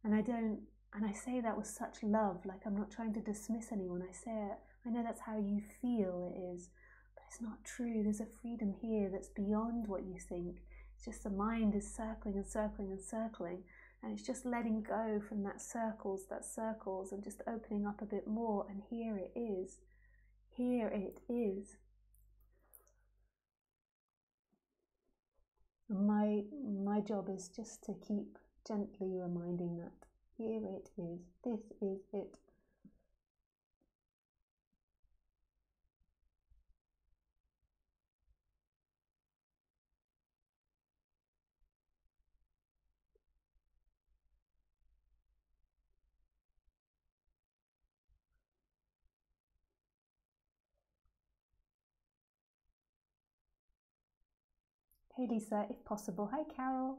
And I say that with such love, like I'm not trying to dismiss anyone. I say it, I know that's how you feel it is, but it's not true. There's a freedom here that's beyond what you think. It's just the mind is circling and circling and circling, and it's just letting go from that circles, and just opening up a bit more, and here it is. Here it is. And my job is just to keep gently reminding that. Here it is. This is it. Hey Lisa, if possible. Hi Carol.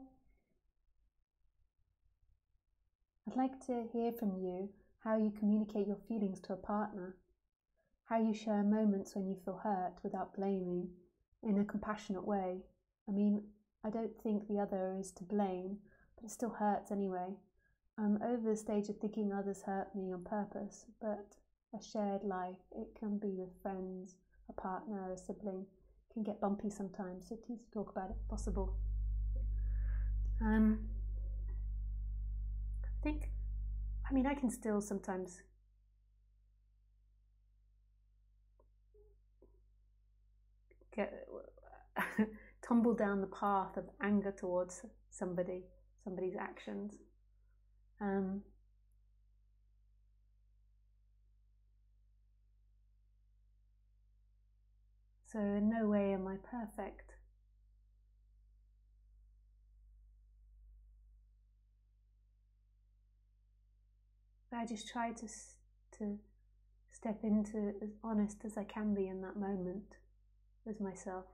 I'd like to hear from you how you communicate your feelings to a partner, how you share moments when you feel hurt without blaming, in a compassionate way. I mean, I don't think the other is to blame, but it still hurts anyway. I'm over the stage of thinking others hurt me on purpose, but a shared life, it can be with friends, a partner, a sibling, can get bumpy sometimes, so please talk about it if possible. I can still sometimes get tumble down the path of anger towards somebody's actions. So in no way am I perfect. But I just try to step into as honest as I can be in that moment with myself.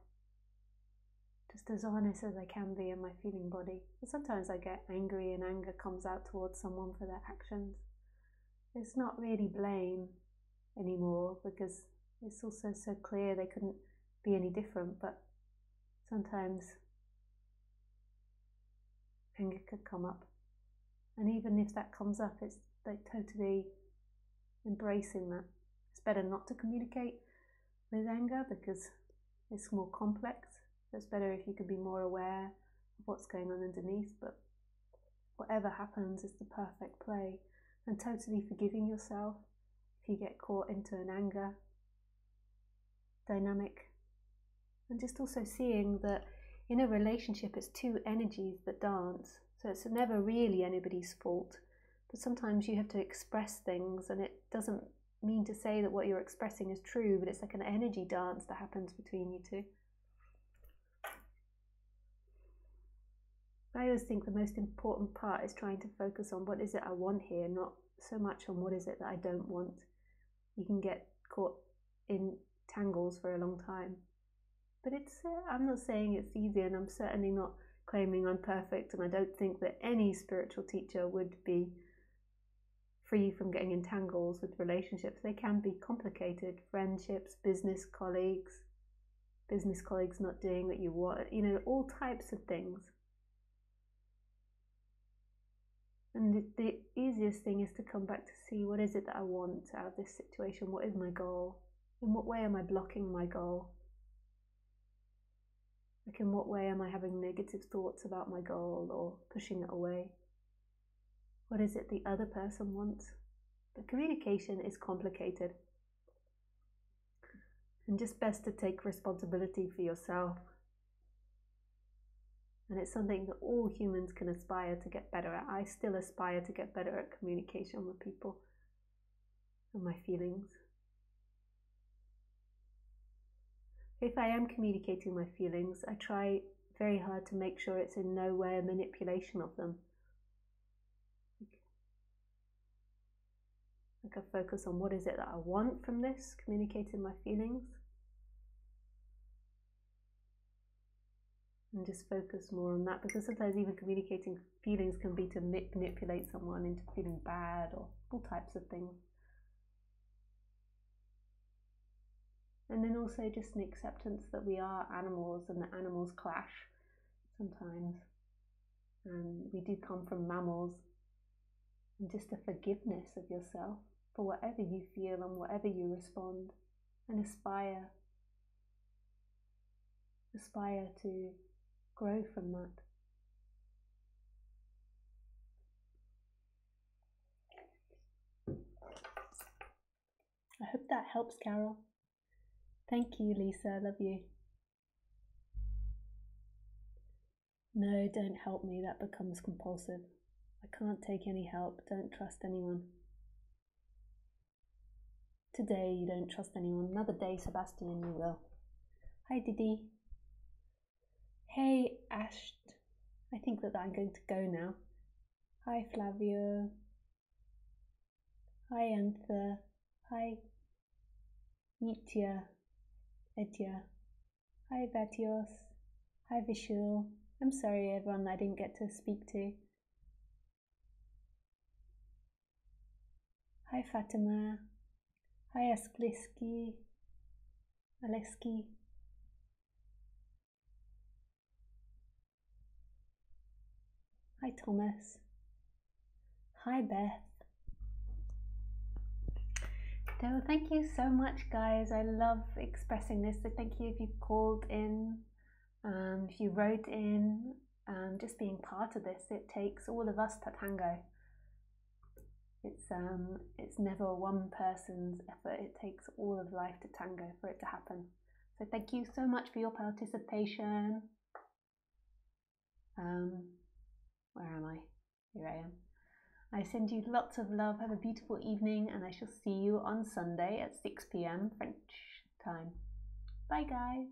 Just as honest as I can be in my feeling body. And sometimes I get angry and anger comes out towards someone for their actions. It's not really blame anymore, because it's also so clear they couldn't be any different, but sometimes anger could come up. And even if that comes up, it's like totally embracing that. It's better not to communicate with anger because it's more complex. So it's better if you could be more aware of what's going on underneath, but whatever happens is the perfect play. And totally forgiving yourself if you get caught into an anger dynamic. And just also seeing that in a relationship it's two energies that dance. So it's never really anybody's fault. But sometimes you have to express things, and it doesn't mean to say that what you're expressing is true, but it's like an energy dance that happens between you two. I always think the most important part is trying to focus on what is it I want here, not so much on what is it that I don't want. You can get caught in tangles for a long time. But I'm not saying it's easy, and I'm certainly not claiming I'm perfect, and I don't think that any spiritual teacher would be free from getting in tangles with relationships. They can be complicated. Friendships, business colleagues not doing what you want, all types of things. And the easiest thing is to come back to see, what is it that I want out of this situation? What is my goal? In what way am I blocking my goal? Like, in what way am I having negative thoughts about my goal or pushing it away? What is it the other person wants? But communication is complicated. And just best to take responsibility for yourself. And it's something that all humans can aspire to get better at. I still aspire to get better at communication with people and my feelings. If I am communicating my feelings, I try very hard to make sure it's in no way a manipulation of them. Like, I focus on what is it that I want from this, communicating my feelings. and just focus more on that, because sometimes even communicating feelings can be to manipulate someone into feeling bad or all types of things. And then also just an acceptance that we are animals and that animals clash sometimes, and we do come from mammals, and just a forgiveness of yourself for whatever you feel and whatever you respond, and aspire to grow from that. I hope that helps, Carol. Thank you, Lisa. Love you. No, don't help me. That becomes compulsive. I can't take any help. Don't trust anyone. Today you don't trust anyone. Another day, Sebastian, you will. Hi, Didi. Hey, Ash. I think that I'm going to go now. Hi, Flavio. Hi, Antha. Hi, Yitya. Edya. Hi, Vatios. Hi, Vishul. I'm sorry, everyone, I didn't get to speak to. Hi, Fatima. Hi, Aleski. Hi, Thomas. Hi, Beth. So thank you so much, guys. I love expressing this. So thank you if you called in, if you wrote in, just being part of this. It takes all of us to tango. It's never one person's effort. It takes all of life to tango for it to happen. So thank you so much for your participation. Where am I? Here I am. I send you lots of love. Have a beautiful evening, and I shall see you on Sunday at 6 p.m. French time. Bye, guys.